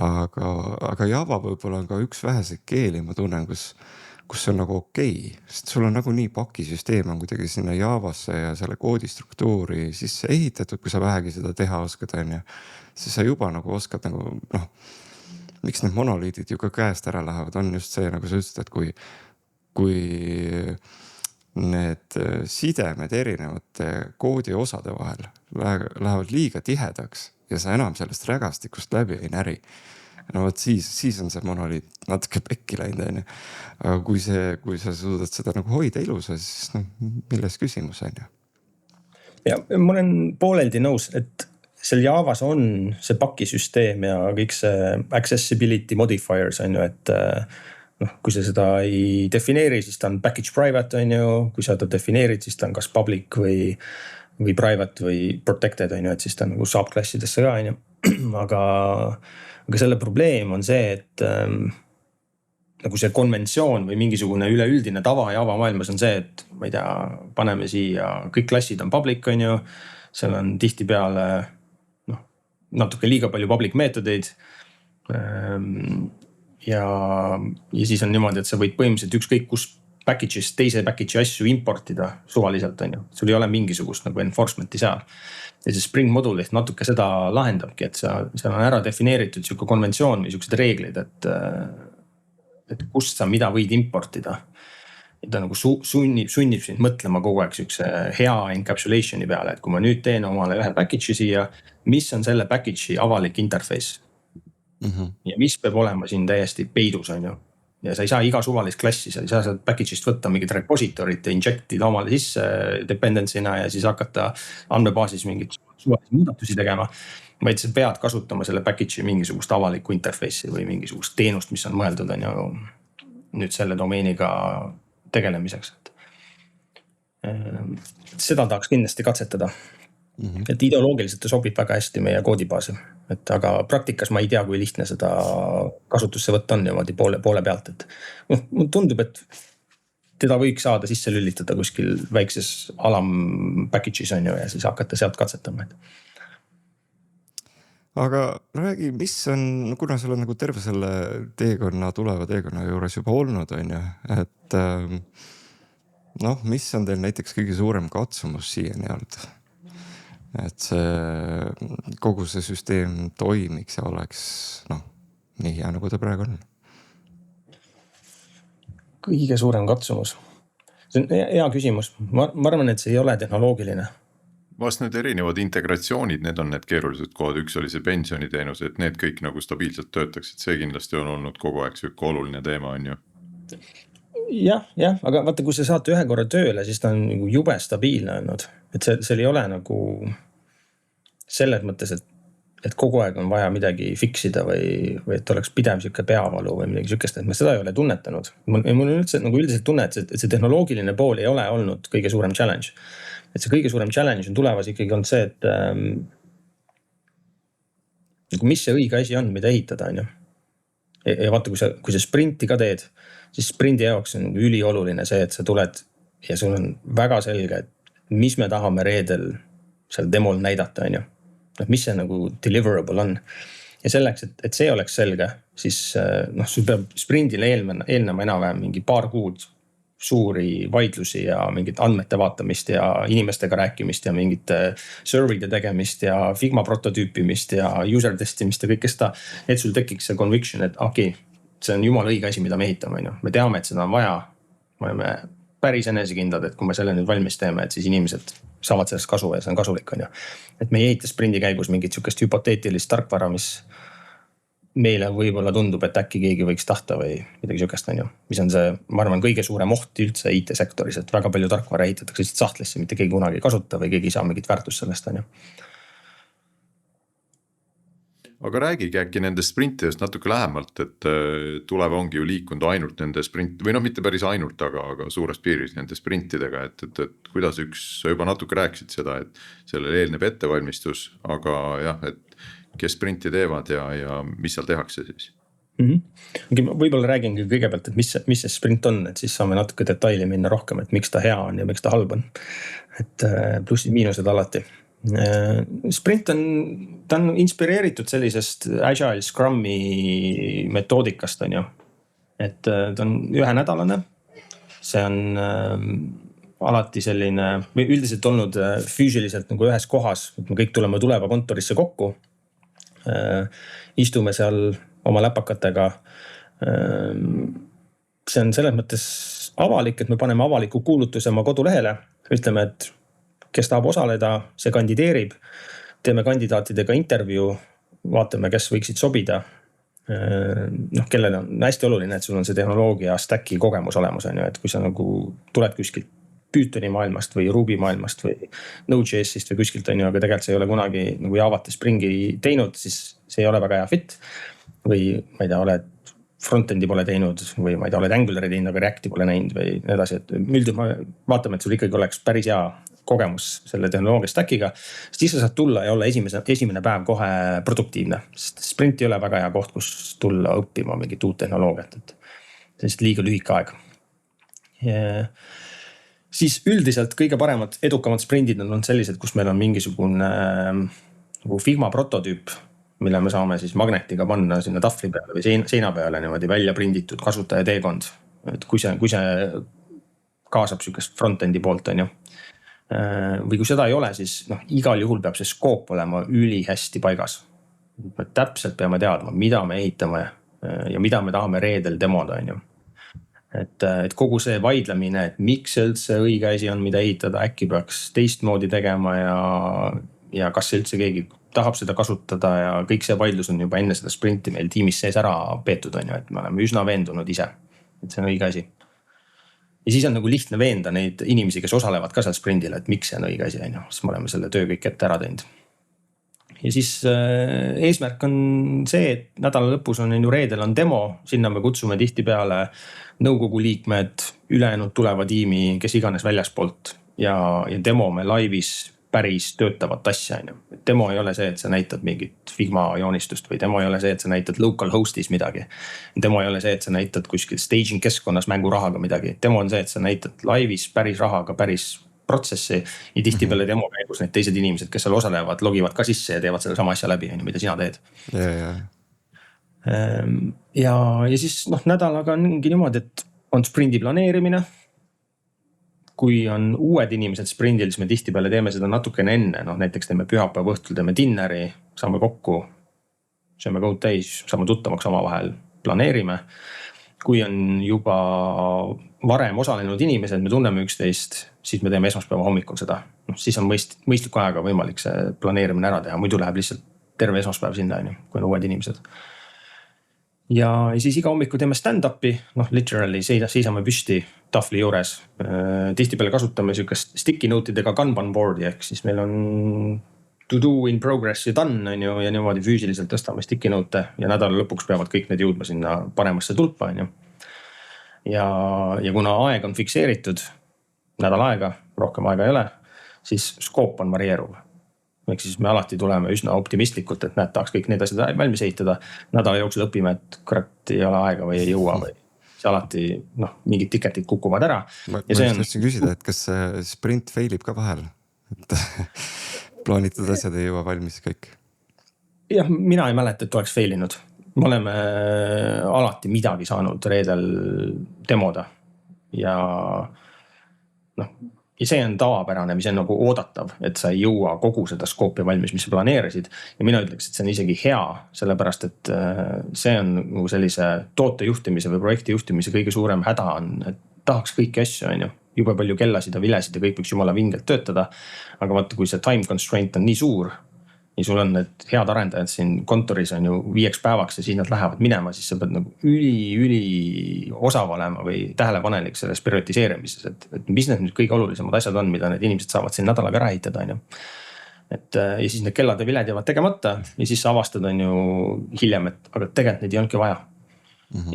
Aga Java võib-olla on ka üks väheseid keeli, ma tunnen, kus see on nagu okei. Sest sul on nagu nii pakisüsteem on kuidagi sinna Javasse ja selle koodistruktuuri sisse ehitatud, kui sa vähegi seda teha oskad, on ju. Siis sa juba nagu oskad nagu miks need monoliidid ju ka käest ära lähevad, on just see, nagu sa ütlesid, et kui need sidemed erinevate koodi osade vahel lähevad liiga tihedaks ja sa enam sellest rägastikust läbi ei näri. No võt siis on see monoliit natuke pekki läinud, on ju. Aga kui sa suudad seda nagu hoida ilusa, siis milles küsimus on ju? Ja ma olen pooleldi nõus, et seal Javas on see pakisüsteem ja kõik see accessibility modifiers on ju, et kui sa seda ei defineeri, siis ta on package private on ju, kui sa ta defineerid, siis ta on kas public või private või protected on ju, et siis ta nagu saab klassidesse ka on ju. Aga selle probleem on see, et nagu see konventsioon või mingisugune üleüldine tava Java maailmas on see, et ma ei tea, paneme siia, kõik klassid on public on ju, seal on tihtipeale natuke liiga palju public meetodeid. Ja siis on niimoodi, et sa võid põhimõtteliselt ükskõik kus package'ist teise package'i asju importida suvaliselt on ju. sul ei ole mingisugust nagu enforcement'i seal. Ja see Spring Module natuke seda lahendabki, et seal on ära defineeritud siuke konventsioon või siuksed reeglid, et kust sa mida võid importida. Ja ta nagu sunnib sind mõtlema kogu aeg siukse hea encapsulation'i peale, et kui ma nüüd teen omale ühe package'i siia, mis on selle package'i avalik interface ja mis peab olema siin täiesti peidus on ju. Ja sa ei saa iga suvalist klassi, sa ei saa sealt package'ist võtta mingit repository't ja inject'ida omale sisse dependency'na ja siis hakata andmebaasis mingit suvalisi muudatusi tegema. Vaid sa pead kasutama selle package'i mingisugust avalikku interface'i või mingisugust teenust, mis on mõeldud on ju nüüd selle domeeniga tegelemiseks. Seda tahaks kindlasti katsetada. Et ideoloogiliselt ta sobib väga hästi meie koodibaasi. Et aga praktikas ma ei tea, kui lihtne seda kasutusse võtta on niimoodi poole pealt. Et mul tundub, et teda võiks saada sisse lülitada kuskil väikses alam package'is on ju ja siis hakata sealt katsetama. Aga räägi, mis on, kuna sul on nagu terve selle tuleva teekonna juures juba olnud, on ju, et mis on teil näiteks kõige suurem katsumus siiani olnud? Et kogu see süsteem toimiks ja oleks nii hea, nagu ta praegu on. Kõige suurem katsumus? See on hea küsimus. Ma arvan, et see ei ole tehnoloogiline. Vast need erinevad integratsioonid, need on need keerulised kohad, üks oli see pensioniteenus, et need kõik nagu stabiilselt töötaks, et see kindlasti on olnud kogu aeg siuke oluline teema on ju. Jah, aga vaata, kui sa saad ühe korra tööle, siis ta on nagu jube stabiilne olnud, et seal ei ole nagu selles mõttes, et kogu aeg on vaja midagi fiksida või et oleks pidev siuke peavalu või midagi siukest, et ma seda ei ole tunnetanud. Mul on üldse nagu üldiselt tunne, et see tehnoloogiline pool ei ole olnud kõige suurem challenge. Et see kõige suurem challenge on tulevas ikkagi olnud see, et mis see õige asi on, mida ehitada on ju. Ja vaata, kui sa sprinti ka teed, siis sprindi jaoks on ülioluline see, et sa tuled ja sul on väga selge, et mis me tahame reedel seal demol näidata on ju. Mis see nagu deliverable on. Ja selleks, et see oleks selge, siis sul peab sprindile eelnema enam-vähem mingi paar kuud suuri vaidlusi ja mingit andmete vaatamist ja inimestega rääkimist ja mingite survey'de tegemist ja Figma prototüüpimist ja user testimist ja kõike seda, et sul tekiks see conviction, et see on jumala õige asi, mida me ehitame. Me teame, et seda on vaja. Me oleme päris enesekindlad, et kui me selle nüüd valmis teeme, et siis inimesed saavad sellest kasu ja see on kasulik on ju. Et me ei ehita sprindi käigus mingit sükest hüpoteetilist tarkvara, mis meile võib-olla tundub, et äkki keegi võiks tahta või midagi sükest on ju. Mis on see, ma arvan, kõige suurem oht üldse IT-sektoris, et väga palju tarkvara ehitatakse lihtsalt sahtlisse, mitte keegi kunagi ei kasuta või keegi ei saa mingit väärtust sellest on ju. Aga räägigi äkki nendest sprintidest natuke lähemalt, et Tulev ongi ju liikunud ainult nende sprint või mitte päris ainult, aga suures piiris nende sprintidega, et kuidas sa juba natuke rääkisid seda, et sellele eelneb ettevalmistus, aga jah, et kes sprinti teevad ja mis seal tehakse siis? Võib-olla räägingi kõigepealt, et mis see sprint on, et siis saame natuke detaili minna rohkem, et miks ta hea on ja miks ta halb on. Et plussid miinused alati. Sprint ta on inspireeritud sellisest Agile Scrumi metoodikast on ju. Et ta on ühenädalane. See on alati selline, või üldiselt olnud füüsiliselt nagu ühes kohas, et me kõik tuleme Tuleva kontorisse kokku. Istume seal oma läpakatega. See on selles mõttes avalik, et me paneme avaliku kuulutuse oma kodulehele. Ütleme, et kes tahab osaleda, see kandideerib. Teeme kandidaatidega intervjuu, vaatame, kes võiksid sobida. Kellele on hästi oluline, et sul on see tehnoloogia stacki kogemus olemas on ju, et kui sa nagu tuled kuskilt Pythoni maailmast või Ruby maailmast või Node.jsist või kuskilt on ju, aga tegelikult sa ei ole kunagi nagu Javate Springi teinud, siis see ei ole väga hea fit. Või ma ei tea, oled frontendi pole teinud või ma ei tea, oled Angulari teinud, aga Reacti pole näinud või nii edasi, et üldiselt vaatame, et sul ikkagi oleks päris hea kogemus selle tehnoloogia stackiga, siis sa saad tulla ja olla esimene päev kohe produktiivne. Sest sprint ei ole väga hea koht, kus tulla õppima mingit uut tehnoloogiat, et see on lihtsalt liiga lühike aeg. Siis üldiselt kõige paremad, edukamad sprindid on sellised, kus meil on mingisugune nagu Figma prototüüp, mille me saame siis magnetiga panna sinna tahvli peale või seina peale niimoodi välja prinditud kasutaja teekond. Et kui see kaasab sihukest front-end'i poolt, on ju. Või kui seda ei ole, siis noh, igal juhul peab see skoop olema ülihästi paigas. Me täpselt peame teadma, mida me ehitame ja mida me tahame reedel demoda, on ju. Et kogu see vaidlemine, et miks see üldse õige asi on, mida ehitada, äkki peaks teistmoodi tegema ja kas üldse keegi tahab seda kasutada ja kõik see vaidlus on juba enne seda sprinti meil tiimis sees ära peetud, on ju, et me oleme üsna veendunud ise, et see on õige asi. Ja siis on nagu lihtne veenda neid inimesi, kes osalevad ka seal sprindil, et miks see on õige asi, on ju, siis me oleme selle töö kõik ette ära teinud. Ja siis eesmärk on see, et nädala lõpus on ju reedel on demo, sinna me kutsume tihtipeale nõukogu liikmed, ülejäänud tuleva tiimi, kes iganes väljaspoolt ja demo me laivis päris töötavat asja, on ju. Demo ei ole see, et sa näitad mingit Figma joonistust või demo ei ole see, et sa näitad local host'is midagi. Demo ei ole see, et sa näitad kuskil staging keskkonnas mängurahaga midagi. Demo on see, et sa näitad laivis päris rahaga, päris protsessi ja tihtipeale demo käigus need teised inimesed, kes seal osalevad, logivad ka sisse ja teevad selle sama asja läbi, mida sina teed. Ja siis nädalaga ongi niimoodi, et on sprindi planeerimine. Kui on uued inimesed sprindil, siis me tihtipeale teeme seda natukene enne. Näiteks teeme pühapäeva õhtul, teeme dinneri, saame kokku, sööme kõud täis, saame tuttavaks omavahel, planeerime. Kui on juba varem osalenud inimesed, me tunneme üksteist, siis me teeme esmaspäeva hommikul seda. Siis on mõistliku ajaga võimalik see planeerimine ära teha, muidu läheb lihtsalt terve esmaspäev sinna, kui on uued inimesed. Ja siis iga hommiku teeme stand-upi, literally seisame püsti tahvli juures. Tihtipeale kasutame sihukest sticky note'idega Kanban board'i, ehk siis meil on to do in progress ja done, on ju, ja niimoodi füüsiliselt tõstame sticky note ja nädala lõpuks peavad kõik need jõudma sinna paremasse tulpa, on ju. Ja kuna aeg on fikseeritud, nädal aega, rohkem aega ei ole, siis skoop on varieeruv. Ehk siis me alati tuleme üsna optimistlikult, et tahaks kõik need asjad valmis ehitada. Nädala jooksul õpime, et kurat ei ole aega või ei jõua või see alati mingid tiketid kukuvad ära. Ma tahtsin küsida, et kas see sprint failib ka vahel, et plaanitud asjad ei jõua valmis kõik? Jah, mina ei mäleta, et oleks failinud. Me oleme alati midagi saanud reedel demoda ja ja see on tavapärane, mis on nagu oodatav, et sa ei jõua kogu seda skoopi valmis, mis sa planeerisid. Ja mina ütleks, et see on isegi hea, sellepärast et see on nagu sellise toote juhtimise või projekti juhtimise kõige suurem häda on, et tahaks kõiki asju, on ju. Jube palju kellasid ja vilesid ja kõik võiks jumala vingelt töötada. Aga vaata, kui see time constraint on nii suur ja sul on need head arendajad siin kontoris on ju 5 päevaks ja siis nad lähevad minema, siis sa pead nagu üli osav olema või tähelepanelik selles prioritiseerimises, et mis need kõige olulisemad asjad on, mida need inimesed saavad siin nädalaga ära ehitada, on ju. Ja siis need kellad ja viled jäävad tegemata ja siis sa avastad on ju hiljem, et aga tegelikult neid ei olnudki vaja.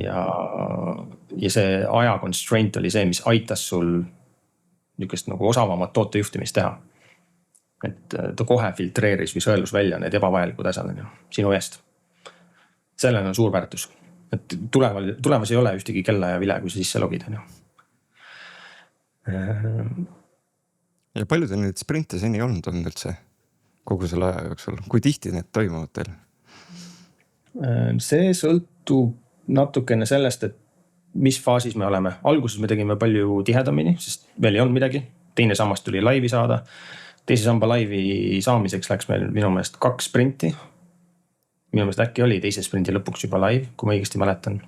Ja see aja constraint oli see, mis aitas sul niukest nagu osavamat tootejuhtimist teha. Et ta kohe filtreeris või sõelus välja need ebavajalikud asjad on ju, sinu eest. Sellel on suur väärtus. Et tulevas ei ole ühtegi kella ja vile, kui sa sisse logid on ju. Ja palju teil neid sprinte seni olnud on üldse kogu selle aja jooksul? Kui tihti need toimuvad teil? See sõltub natukene sellest, et mis faasis me oleme. Alguses me tegime palju tihedamini, sest veel ei olnud midagi. Teine sammas tuli laivi saada. Teise samba laivi saamiseks läks meil minu meelest 2 sprinti. Minu meelest äkki oli teise sprinti lõpuks juba laiv, kui ma õigesti mäletan.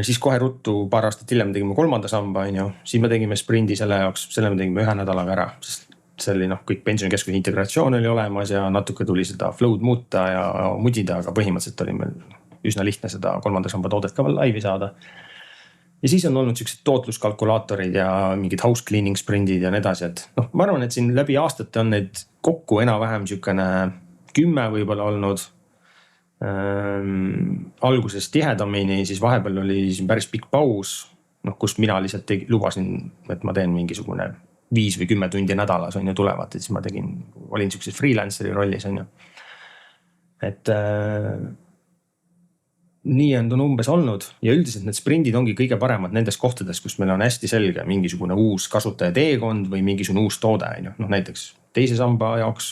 Siis kohe ruttu paar aastat hiljem tegime 3. samba, on ju. Siis me tegime sprindi selle jaoks, selle me tegime 1 nädalaga ära. Sest see oli kõik pensionikeskuse integratsioon oli olemas ja natuke tuli seda flow'd muuta ja mudida, aga põhimõtteliselt oli meil üsna lihtne seda 3. samba toodet ka veel laivi saada. Ja siis on olnud sellised tootluskalkulaatorid ja mingid house cleaning sprindid ja need asjad. Ma arvan, et siin läbi aastate on neid kokku enam-vähem sükene 10 võib-olla olnud. Alguses tihedamini, siis vahepeal oli siin päris pikk paus, kus mina lihtsalt lubasin, et ma teen mingisugune 5 või 10 tundi nädalas on ju tulevad, et siis ma olin sellises freelanceri rollis on ju. Et nii on umbes olnud ja üldiselt need sprindid ongi kõige paremad nendes kohtades, kus meil on hästi selge mingisugune uus kasutaja teekond või mingisugune uus toode. Näiteks teise samba jaoks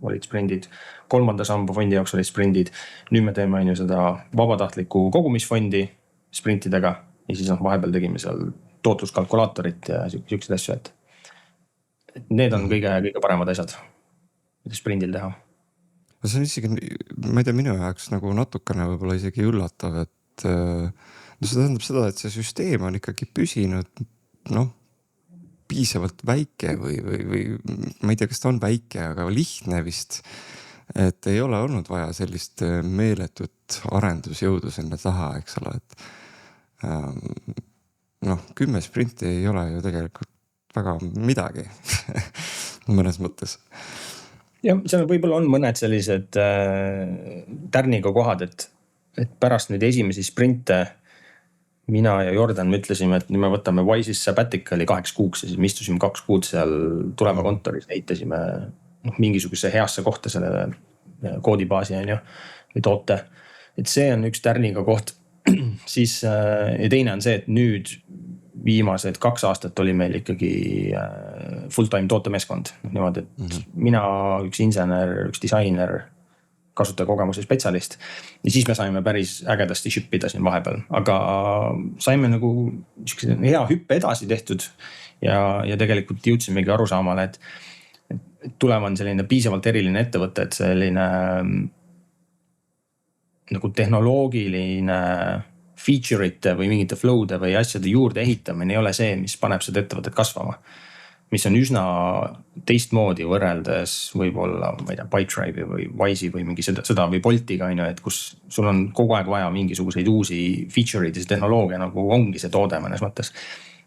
olid sprindid, 3. samba fondi jaoks olid sprindid. Nüüd me teeme seda vabatahtliku kogumisfondi sprintidega ja siis vahepeal tegime seal tootluskalkulaatorit ja siukseid asju, et need on kõige paremad asjad, mida sprindil teha. See on isegi, ma ei tea, minu jaoks nagu natukene võib-olla isegi üllatav, et see tähendab seda, et see süsteem on ikkagi püsinud piisavalt väike või ma ei tea, kas ta on väike, aga lihtne vist, et ei ole olnud vaja sellist meeletut arendusjõudu sinna taha, eks ole, et 10 sprinti ei ole ju tegelikult väga midagi mõnes mõttes. Ja seal võib-olla on mõned sellised tärniga kohad, et pärast nüüd esimesi sprinte mina ja Jordan me ütlesime, et me võtame Wise'is sabbaticali 8 kuuks ja siis me istusime 2 kuud seal tuleva kontoris, ehitasime mingisuguse heasse kohta selle koodibaasi või toote. Et see on üks tärniga koht. Siis ja teine on see, et nüüd viimased 2 aastat oli meil ikkagi full-time tootemeeskond. Niimoodi, et mina, üks insener, üks disainer, kasutajakogemuse spetsialist. Ja siis me saime päris ägedasti shipida siin vahepeal. Aga saime nagu hea hüppe edasi tehtud ja tegelikult jõudsimegi arusaamale, et tulev on selline piisavalt eriline ettevõte, et selline nagu tehnoloogiline feature'ite või mingite flow'de või asjade juurde ehitamine ei ole see, mis paneb seda ettevõtet kasvama. Mis on üsna teistmoodi võrreldes võib-olla, ma ei tea, Pipedrive'i või Wise'i või mingi seda või Boltiga, et kus sul on kogu aeg vaja mingisuguseid uusi feature'id ja see tehnoloogia nagu ongi see toode mõnes mõttes.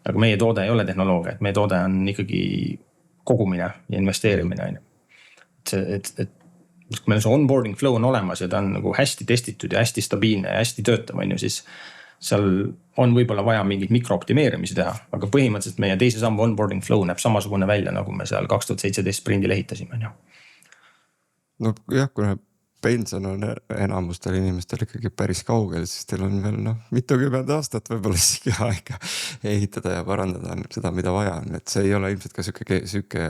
Aga meie toode ei ole tehnoloogia, et meie toode on ikkagi kogumine ja investeerimine. Et kui meil see onboarding flow on olemas ja ta on nagu hästi testitud ja hästi stabiilne ja hästi töötav, siis seal on võib-olla vaja mingit mikrooptimeerimisi teha, aga põhimõtteliselt meie teise samba onboarding flow näeb samasugune välja, nagu me seal 2017 sprindil ehitasime. No jah, kuna pension on enamustel inimestel ikkagi päris kaugel, siis teil on veel mitukümmend aastat võib-olla isegi aega ehitada ja parandada seda, mida vaja on. Et see ei ole ilmselt ka süke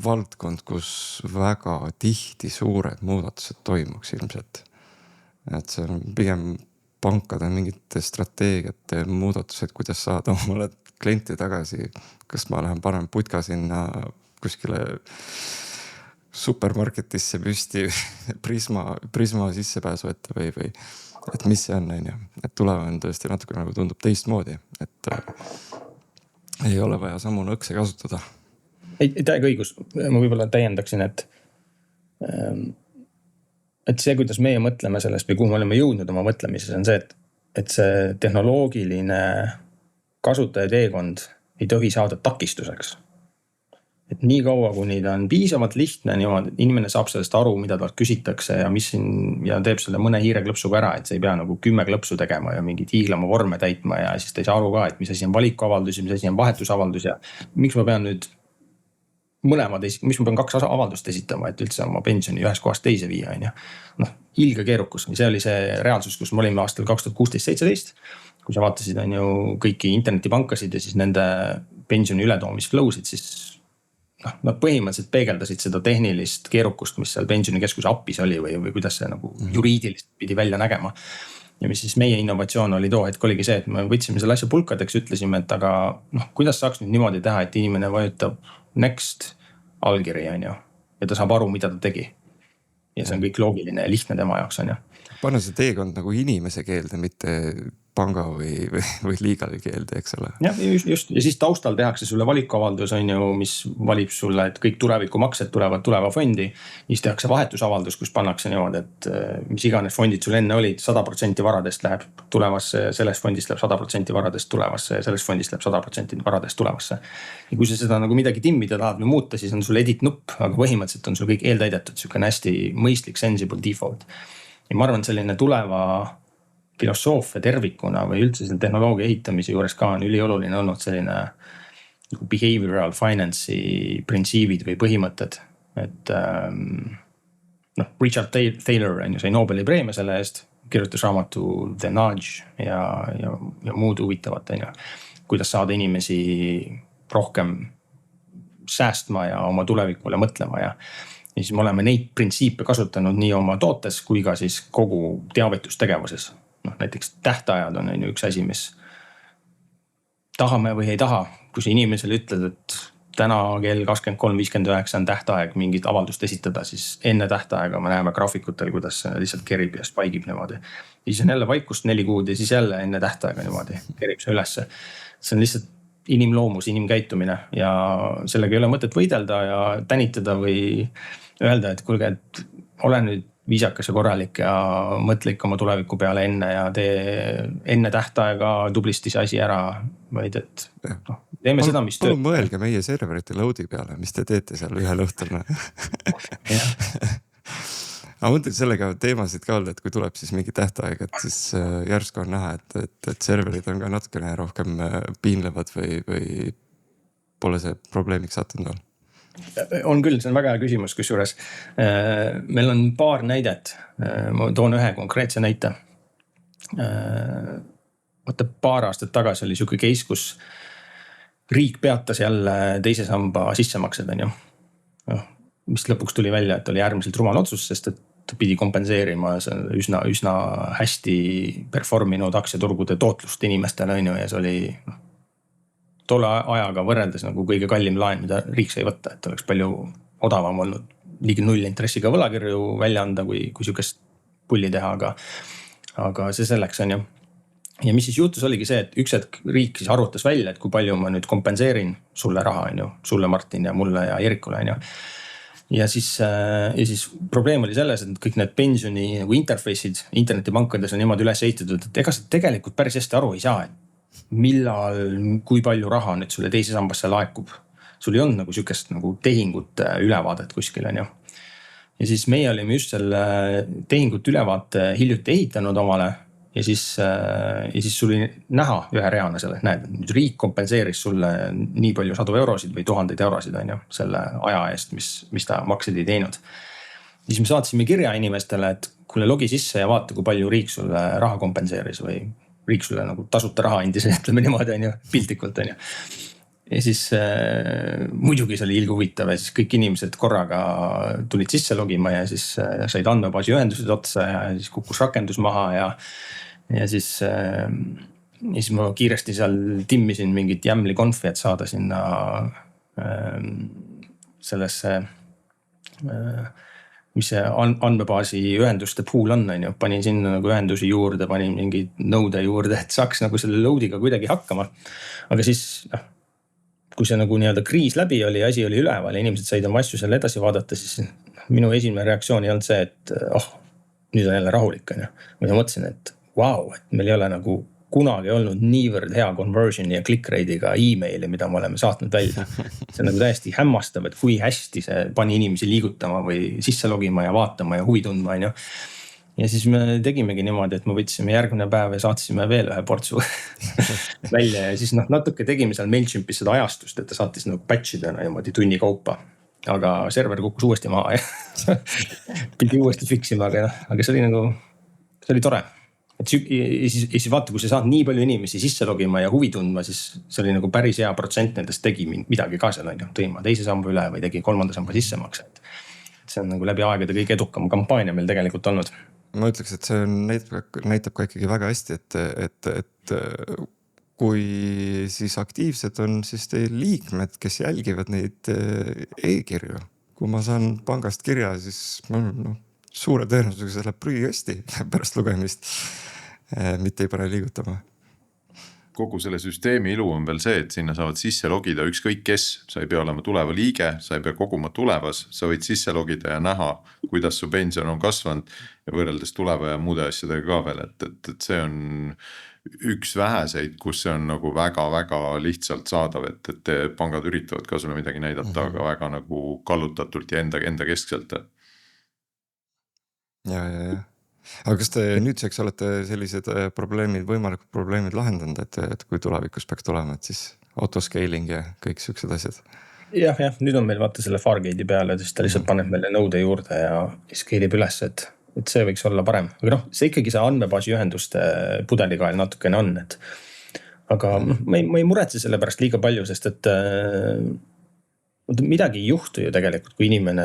valdkond, kus väga tihti suured muudatused toimuks ilmselt. Et see on pigem pankade mingite strateegiate muudatused, kuidas saada omale klienti tagasi. Kas ma lähen panen putka sinna kuskile supermarketisse püsti Prisma sissepääsu ette või et mis see on, et tulev on tõesti natuke nagu tundub teistmoodi, et ei ole vaja samu nõkse kasutada. Ei täiega õigus, ma võib-olla täiendaksin, et see, kuidas meie mõtleme sellest või kuhu me oleme jõudnud oma mõtlemises on see, et see tehnoloogiline kasutaja teekond ei tohi saada takistuseks. Et nii kaua, kuni ta on piisavalt lihtne, niimoodi, et inimene saab sellest aru, mida talt küsitakse ja teeb selle mõne hiireklõpsuga ära, et see ei pea nagu 10 klõpsu tegema ja mingit hiiglama vorme täitma ja siis ta ei saa aru ka, et mis asi on valikuavaldus ja mis asi on vahetusavaldus ja miks ma pean nüüd miks ma pean 2 avaldust esitama, et üldse oma pensioni ühest kohast teise viia. Ilge keerukus. See oli see reaalsus, kus me olime aastal 2016-17, kui sa vaatasid kõiki internetipankasid ja siis nende pensioni ületoomisflow'sid, siis nad põhimõtteliselt peegeldasid seda tehnilist keerukust, mis seal pensionikeskuse appis oli või kuidas see nagu juriidilist pidi välja nägema. Ja mis siis meie innovatsioon oli too hetk oligi see, et me võtsime selle asja pulkadeks, ütlesime, et aga kuidas saaks nüüd niimoodi teha, et inimene vajutab next allkiri ja ta saab aru, mida ta tegi. Ja see on kõik loogiline ja lihtne tema jaoks. Pane see teekond nagu inimese keelde, mitte panga või legali keelde, eks ole. Ja, just. Ja siis taustal tehakse sulle valikuavaldus, mis valib sulle, et kõik tulevikumaksed tulevad tuleva fondi. Siis tehakse vahetusavaldus, kus pannakse niimoodi, et mis iganes fondid sul enne olid, 100% varadest läheb tulevasse, sellest fondist läheb 100% varadest tulevasse ja sellest fondist läheb 100% varadest tulevasse. Ja kui sa seda nagu midagi timmida tahad või muuta, siis on sul edit nupp, aga põhimõtteliselt on sul kõik eeltäidetud, selline hästi mõistlik sensible default. Ja ma arvan, selline tuleva filosoofia tervikuna või üldse selle tehnoloogia ehitamise juures ka on ülioluline olnud selline behavioral finance'i printsiibid või põhimõtted. Et Richard Thaler sai Nobeli preemia selle eest, kirjutas raamatu The Nudge ja muud huvitavat, kuidas saada inimesi rohkem säästma ja oma tulevikule mõtlema ja siis me oleme neid printsiipe kasutanud nii oma tootes kui ka siis kogu teavitustegevuses. Näiteks tähtajad on üks asi, mis tahame või ei taha, kui sa inimesele ütled, et täna kell 23.59 on tähtaeg mingit avaldust esitada, siis enne tähtaega me näeme graafikutel, kuidas see lihtsalt kerib ja spaigib niimoodi. Ja siis on jälle vaikust 4 kuud ja siis jälle enne tähtaega niimoodi kerib see ülesse. See on lihtsalt inimloomus, inimkäitumine ja sellega ei ole mõtet võidelda ja tänitada või öelda, et kuulge, et ole nüüd viisakas ja korralik ja mõtle ikka oma tuleviku peale enne ja tee enne tähtaega tublisti see asi ära, vaid et teeme seda, mis palun mõelge meie serverite load'i peale, mis te teete seal ühel õhtul. Aga mõtlen sellega teemasid ka olnud, et kui tuleb siis mingi tähtaeg, et siis järsku on näha, et serverid on ka natukene rohkem piinlevad või pole see probleemiks sattunud veel? On küll, see on väga hea küsimus, kusjuures meil on paar näidet. Ma toon ühe konkreetse näite. Vaata, paar aastat tagasi oli siuke case, kus riik peatas jälle teise samba sissemaksed, on ju. Mis lõpuks tuli välja, et oli äärmiselt rumal otsus, sest et pidi kompenseerima üsna hästi performinud aktsiaturgude tootlust inimestele, on ju, ja see oli tolle ajaga võrreldes nagu kõige kallim laen, mida riik sai võtta, et oleks palju odavam olnud ligi 0 intressiga võlakirju välja anda, kui siukest pulli teha, aga see selleks on ju. Ja mis siis juhtus oligi see, et üks hetk riik siis arvutas välja, et kui palju ma nüüd kompenseerin sulle raha, on ju, sulle Martin ja mulle ja Erikule, on ju. Ja siis probleem oli selles, et kõik need pensioni nagu interface'id internetipankades on niimoodi üles ehitatud, et ega sa tegelikult päris hästi aru ei saa, et millal, kui palju raha nüüd sulle teise sambasse laekub. Sul ei olnud nagu sükest nagu tehingut ülevaadet kuskil, on ju. Ja siis meie olime just selle tehingut ülevaate hiljuti ehitanud omale ja siis sul oli näha ühe reana selle, näed, nüüd riik kompenseeris sulle nii palju 100 eurosid või 1000 eurosid, on ju, selle aja eest, mis ta maksed ei teinud. Ja siis me saatsime kirja inimestele, et kuule logi sisse ja vaata, kui palju riik sulle raha kompenseeris või riik sulle nagu tasuta raha andis, ütleme niimoodi, on ju, piltlikult, on ju. Ja siis muidugi see oli ilge huvitav ja siis kõik inimesed korraga tulid sisse logima ja siis said andmebaasi ühendused otsa ja siis kukkus rakendus maha ja siis ma kiiresti seal timmisin mingit jämli konfi, et saada sinna sellesse mis see andmebaasi ühenduste pool on, ju. Panin sinna nagu ühendusi juurde, panin mingi nõude juurde, et saaks nagu selle load'iga kuidagi hakkama. Aga siis, kui see nagu nii-öelda kriis läbi oli, asi oli üleval ja inimesed said oma asju selle edasi vaadata, siis minu esimene reaktsioon ei olnud see, et nüüd on jälle rahulik, on ju. Ma mõtlesin, et vau, et meil ei ole nagu kunagi olnud niivõrd hea conversion ja click rate'iga emaili, mida me oleme saatnud välja. See on nagu täiesti hämmastav, et kui hästi see pani inimesi liigutama või sisse logima ja vaatama ja huvi tundma, on ju. Ja siis me tegimegi niimoodi, et me võtsime järgmine päev ja saatsime veel ühe portsu välja ja siis natuke tegime seal MailChimpis seda ajastust, et ta saatis nagu batch'idena niimoodi tunni kaupa. Aga server kukkus uuesti maha ja pidi uuesti fiksima, aga see oli nagu, see oli tore. Et siis vaata, kui sa saad nii palju inimesi sisse logima ja huvi tundma, siis see oli nagu päris hea protsent nendest tegi midagi ka seal, on ju. Tõin ma teise samba üle või tegi 3. samba sissemakse. See on nagu läbi aegade kõige edukam kampaania meil tegelikult olnud. Ma ütleks, et see näitab ka ikkagi väga hästi, et kui siis aktiivsed on siis teil liikmed, kes jälgivad neid e-kirju. Kui ma saan pangast kirja, siis suure tõenäosusega see läheb prügikasti pärast lugemist, mitte ei pane liigutama. Kogu selle süsteemi ilu on veel see, et sinna saavad sisse logida ükskõik kes, sa ei pea olema tuleva liige, sa ei pea koguma tulevas, sa võid sisse logida ja näha, kuidas su pension on kasvanud ja võrreldes tuleva ja muude asjadega ka veel, et see on üks väheseid, kus see on nagu väga-väga lihtsalt saadav, et pangad üritavad ka sulle midagi näidata, aga väga nagu kallutatult ja enda keskselt. Ja. Aga kas te nüüdseks olete sellised võimalikud probleemid lahendanud, et kui tulevikus peaks tulema, et siis autoscaling ja kõik siuksed asjad? Jah, nüüd on meil vaata selle Fargate'i peale, siis ta lihtsalt paneb meile nõude juurde ja scale'ib üles, et see võiks olla parem. Aga see ikkagi see andmebaasi ühenduste pudelikael natukene on, aga ma ei muretse selle pärast liiga palju, sest et midagi ei juhtu ju tegelikult, kui inimene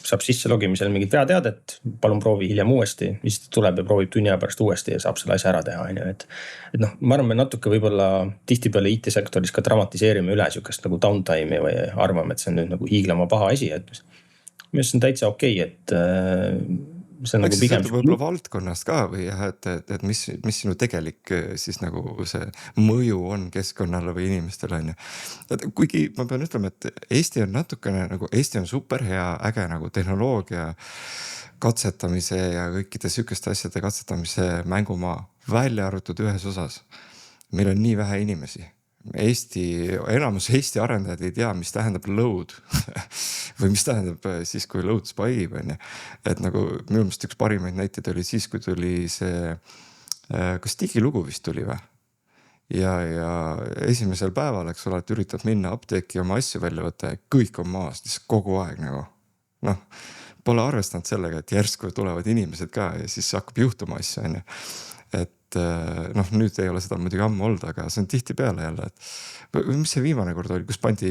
saab sisse logimisel mingit veateadet, palun proovi hiljem uuesti, siis ta tuleb ja proovib tunni aja pärast uuesti ja saab selle asja ära teha, on ju, et noh, ma arvan, me natuke võib-olla tihtipeale IT-sektoris ka dramatiseerime üle sihukest nagu downtime'i või arvame, et see on nüüd nagu hiiglama paha asi, et minu arust see on täitsa okei, et see on Eks nagu see pigem sõltub võib-olla valdkonnast ka või jah, et mis sinu tegelik siis nagu see mõju on keskkonnale või inimestele on ju. Kuigi ma pean ütlema, et Eesti on natukene nagu, Eesti on super hea, äge nagu tehnoloogia katsetamise ja kõikide sihukeste asjade katsetamise mängumaa, välja arvatud ühes osas. Meil on nii vähe inimesi. Enamus Eesti arendajad ei tea, mis tähendab load või mis tähendab siis, kui load spaib on ju. Et nagu minu meelest üks parimaid näiteid oli siis, kui tuli see, kas digilugu vist tuli või? Ja esimesel päeval, eks ole, et üritad minna apteeki oma asju välja võtta ja kõik on maas, kogu aeg nagu. Noh, pole arvestanud sellega, et järsku tulevad inimesed ka ja siis hakkab juhtuma asju on ju. Et noh, nüüd ei ole seda muidugi ammu olnud, aga see on tihti peale jälle, et mis see viimane kord oli, kus pandi,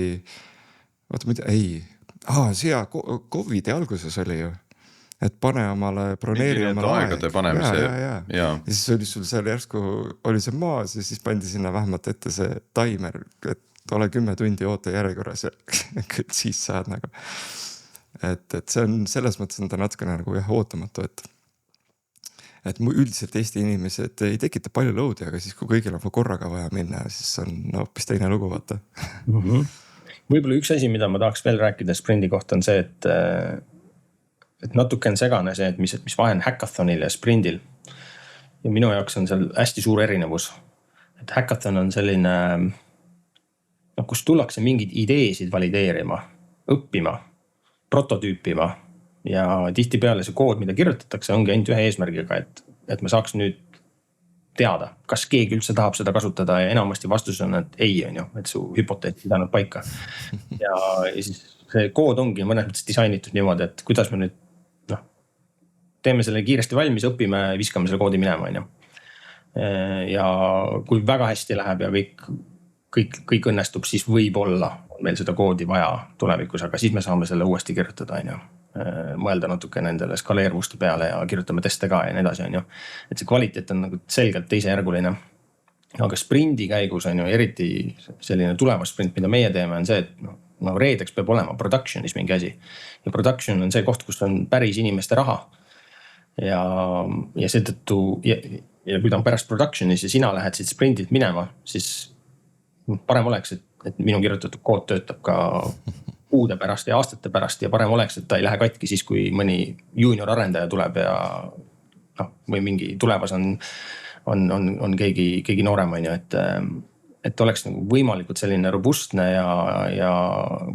siia COVIDi alguses oli ju, et pane omale, broneeri omale aegade panemise. Ja siis oli sul seal järsku, oli see maas ja siis pandi sinna vähemalt ette see timer, et ole 10 tundi oota järjekorras ja siis saad nagu. Et see on selles mõttes on ta natukene nagu jah, ootamatu, et üldiselt Eesti inimesed ei tekita palju load'i, aga siis kui kõigil on korraga vaja minna, siis on hoopis teine lugu vaata. Võib-olla üks asi, mida ma tahaks veel rääkida sprindi kohta on see, et natuke on segane see, et mis vahe on hackathonil ja sprindil. Ja minu jaoks on seal hästi suur erinevus. Et hackathon on selline, kus tullakse mingeid ideesid valideerima, õppima, prototüüpima. Ja tihtipeale see kood, mida kirjutatakse, ongi ainult ühe eesmärgiga, et me saaks nüüd teada, kas keegi üldse tahab seda kasutada ja enamasti vastus on, et ei on ju, et su hüpoteet pidanud paika. Ja siis see kood ongi mõnes mõttes disainitud niimoodi, et kuidas me nüüd teeme selle kiiresti valmis, õpime, viskame selle koodi minema on ju. Ja kui väga hästi läheb ja kõik õnnestub, siis võib-olla meil seda koodi vaja tulevikus, aga siis me saame selle uuesti kirjutada on ju. Mõelda natuke nendele skaleervuste peale ja kirjutame teste ka ja nii edasi on ju. Et see kvaliteet on nagu selgelt teisejärguline. Aga sprindi käigus on ju eriti selline tulemas sprint, mida meie teeme, on see, et reedeks peab olema productionis mingi asi. Ja production on see koht, kus on päris inimeste raha. Ja seetõttu, ja kui ta on pärast productionis ja sina lähed siit sprindilt minema, siis parem oleks, et minu kirjutatud kood töötab ka kuude pärast ja aastate pärast ja parem oleks, et ta ei lähe katki siis, kui mõni junior arendaja tuleb ja või mingi tulevas on keegi noorem on ju, et oleks nagu võimalikult selline robustne ja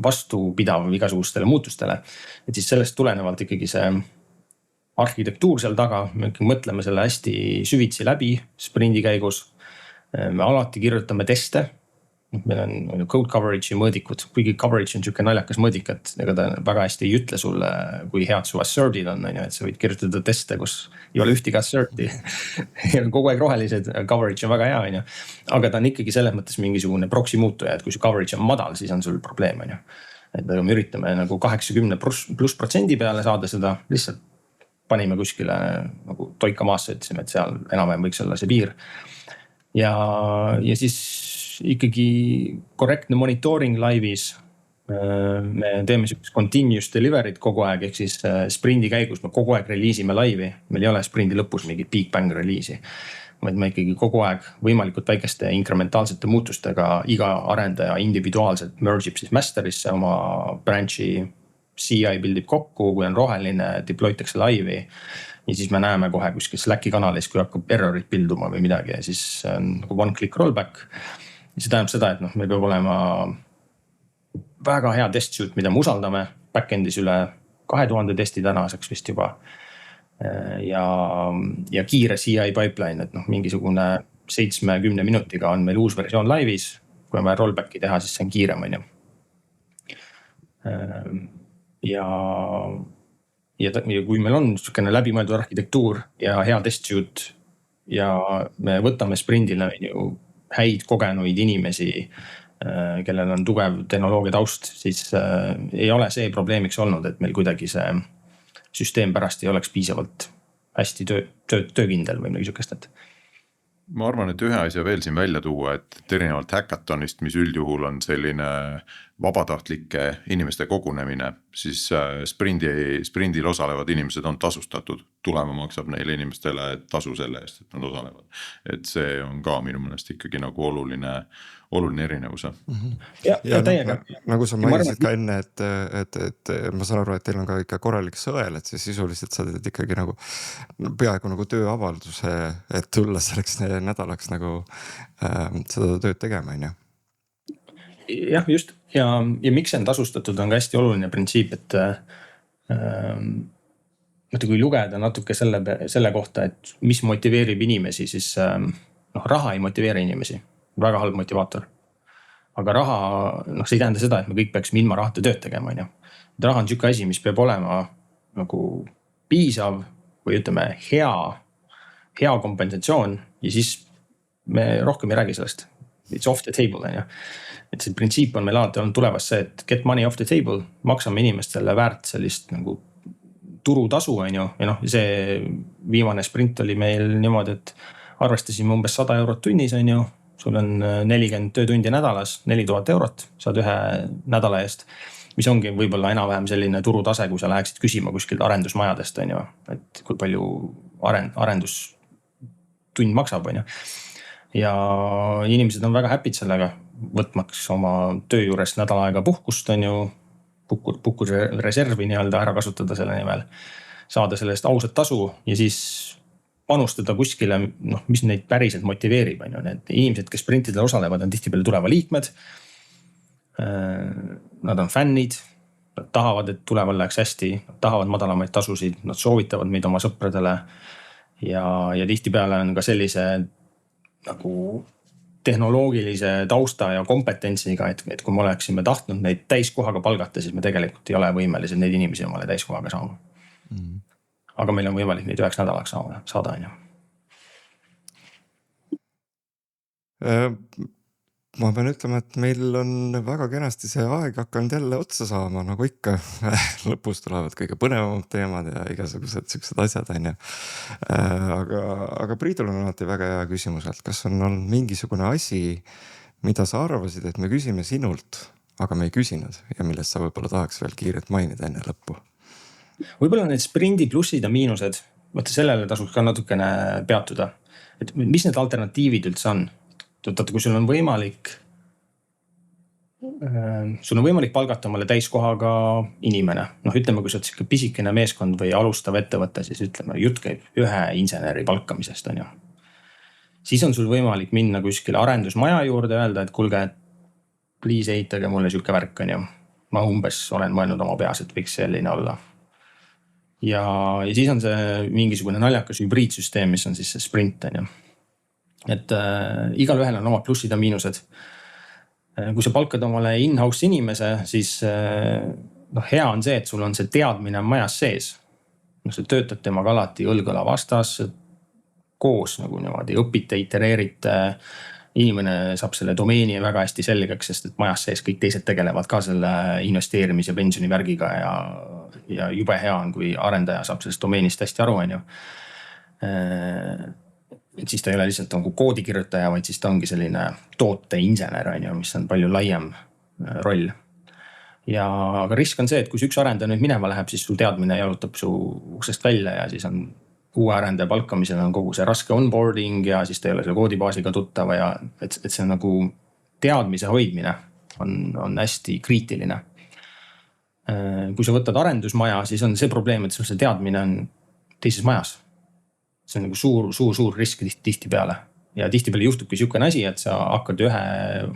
vastupidav igasugustele muutustele. Et siis sellest tulenevalt ikkagi see arhitektuur seal taga, me mõtleme selle hästi süvitsi läbi sprindi käigus. Me alati kirjutame teste. Meil on code coverage'i mõõdikud, kuigi coverage on siuke naljakas mõõdik, et ega ta väga hästi ei ütle sulle, kui head su assert'id on, et sa võid kirjutada teste, kus ei ole ühtegi assert'i. Kogu aeg rohelised, coverage on väga hea, on ju. Aga ta on ikkagi selles mõttes mingisugune proxy muutuja, et kui su coverage on madal, siis on sul probleem, on ju. Et me üritame nagu 80+ % peale saada seda, lihtsalt panime kuskile nagu toika maasse, ütlesime, et seal enam-vähem võiks olla see piir. Ja siis ikkagi korrektne monitooring laivis. Me teeme continuous delivery't kogu aeg, ehk siis sprindi käigus me kogu aeg reliisime laivi. Meil ei ole sprindi lõpus mingit big bang reliisi. Vaid me ikkagi kogu aeg võimalikult väikeste inkrementaalsete muutustega iga arendaja individuaalselt merge'ib siis masterisse oma branch'i, CI build'ib kokku, kui on roheline, deploytakse laivi. Ja siis me näeme kohe kuskil Slacki kanalis, kui hakkab errorit bilduma või midagi ja siis on nagu one click rollback. Ja see tähendab seda, et meil peab olema väga hea test suite, mida me usaldame backendis üle 2000 testi tänaseks vist juba. Ja kiire CI pipeline, et mingisugune 7-10 minutiga on meil uus versioon laivis. Kui on vaja rollbacki teha, siis see on kiirem on ju. Ja kui meil on niisugune läbimõeldud arhitektuur ja hea test suite ja me võtame sprindile häid kogenuid inimesi kellel on tugev tehnoloogia taust, siis ei ole see probleemiks olnud, et meil kuidagi see süsteem pärast ei oleks piisavalt hästi töökindel või midagi sihukest, et. Ma arvan, et ühe asja veel siin välja tuua, et erinevalt hackathonist, mis üldjuhul on selline vabatahtlike inimeste kogunemine, siis sprindil osalevad inimesed on tasustatud. Tulema maksab neile inimestele tasu selle eest, et nad osalevad. Et see on ka minu mõnest ikkagi nagu oluline erinevus. Ja täiega. Nagu sa mainisid ka enne, et ma saan aru, et teil on ka ikka korralik sõel, et siis sisuliselt sa teed ikkagi nagu peaaegu nagu tööavalduse, et tulla selleks nädalaks nagu seda tööd tegema, on ju? Jah, just. Ja miks see on tasustatud on ka hästi oluline printsiip, et kui lugeda natuke selle kohta, et mis motiveerib inimesi, siis raha ei motiveeri inimesi. Väga halb motivaator. Aga raha, see ei tähenda seda, et me kõik peaksime ilma rahata tööd tegema, on ju. Raha on siuke asi, mis peab olema nagu piisav või ütleme hea kompensatsioon ja siis me rohkem ei räägi sellest. It's off the table, on ju. Et see printsiip on meil alati olnud tulevas see, et get money off the table, maksame inimestele väärt sellist nagu turutasu, on ju. Ja see viimane sprint oli meil niimoodi, et arvestasime umbes 100 eurot tunnis, on ju. Sul on 40 töötundi nädalas, 4000 eurot, saad ühe nädala eest, mis ongi võib-olla enam-vähem selline turutase, kui sa läheksid küsima kuskilt arendusmajadest, on ju, et kui palju arendustund maksab, on ju. Ja inimesed on väga happy'd sellega, võtmaks oma töö juures nädal aega puhkust, on ju, puhkusreservi nii-öelda ära kasutada selle nimel, saada sellest ausat tasu ja siis panustada kuskile, mis neid päriselt motiveerib, on ju. Need inimesed, kes sprintidel osalevad, on tihtipeale tuleva liikmed. Nad on fännid, nad tahavad, et tuleval läheks hästi, nad tahavad madalamaid tasusid, nad soovitavad meid oma sõpradele ja tihtipeale on ka sellise nagu tehnoloogilise tausta ja kompetentsiga, et kui me oleksime tahtnud neid täiskohaga palgata, siis me tegelikult ei ole võimelised neid inimesi omale täiskohaga saama. Aga meil on võimalik neid 9 nädalaks saada, on ju. Ma pean ütlema, et meil on väga kenasti see aeg hakanud jälle otsa saama, nagu ikka. Lõpus tulevad kõige põnevamad teemad ja igasugused siuksed asjad, on ju. Aga Priidul on alati väga hea küsimus, et kas on olnud mingisugune asi, mida sa arvasid, et me küsime sinult, aga me ei küsinud ja millest sa võib-olla tahaks veel kiirelt mainida enne lõppu? Võib-olla need sprindi plussid ja miinused, võtta sellele tasuks ka natukene peatuda. Et mis need alternatiivid üldse on? Kui sul on võimalik palgata omale täiskohaga inimene. Ütleme, kui sa oled siuke pisikene meeskond või alustav ettevõte, siis ütleme, jutt käib ühe inseneri palkamisest, on ju. Siis on sul võimalik minna kuskile arendusmaja juurde ja öelda, et kuulge, please eitage mulle siuke värk, on ju. Ma umbes olen mõelnud oma peas, et võiks selline olla. Ja siis on see mingisugune naljakas hübriidsüsteem, mis on siis see sprint, on ju. Et igal ühel on omad plussid ja miinused. Kui sa palkad omale in-house inimese, siis hea on see, et sul on see teadmine majas sees. Sa töötad temaga alati õlgõla vastas, koos nagu niimoodi õpite, itereerite. Inimene saab selle domeeni väga hästi selgeks, sest et majas sees kõik teised tegelevad ka selle investeerimis- ja pensionivärgiga ja jube hea on, kui arendaja saab sellest domeenist hästi aru, on ju. Et siis ta ei ole lihtsalt nagu koodikirjutaja, vaid siis ta ongi selline tooteinsener, on ju, mis on palju laiem roll. Aga risk on see, et kui üks arendaja nüüd minema läheb, siis sul teadmine jalutab su uksest välja ja siis on uue arendaja palkamisel on kogu see raske onboarding ja siis ta ei ole selle koodibaasiga tuttava ja et see nagu teadmise hoidmine on hästi kriitiline. Kui sa võtad arendusmaja, siis on see probleem, et sul see teadmine on teises majas. See on nagu suur risk tihtipeale. Ja tihtipeale juhtubki siukene asi, et sa hakkad ühe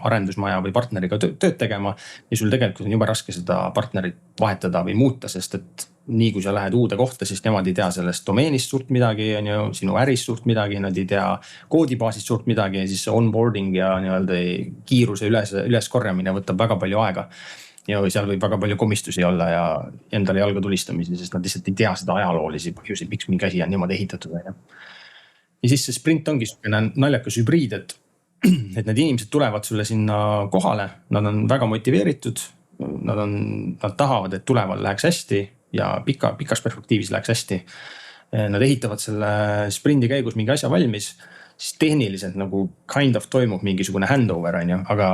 arendusmaja või partneriga tööd tegema ja sul tegelikult on juba raske seda partnerit vahetada või muuta, sest et nii kui sa lähed uude kohta, siis nemad ei tea sellest domeenist suurt midagi, on ju, sinu ärist suurt midagi, nad ei tea koodibaasist suurt midagi ja siis onboarding ja nii-öelda kiiruse üles korjamine võtab väga palju aega. Ja seal võib väga palju komistusi olla ja endale jalga tulistamisi, sest nad lihtsalt ei tea seda ajaloolisi põhjusi, miks mingi asi on niimoodi ehitatud. Ja siis see sprint ongi niisugune naljakas hübriid, et et need inimesed tulevad sulle sinna kohale, nad on väga motiveeritud, nad tahavad, et tuleval läheks hästi ja pikas perspektiivis läheks hästi. Nad ehitavad selle sprindi käigus mingi asja valmis, siis tehniliselt nagu kind of toimub mingisugune handover on ju, aga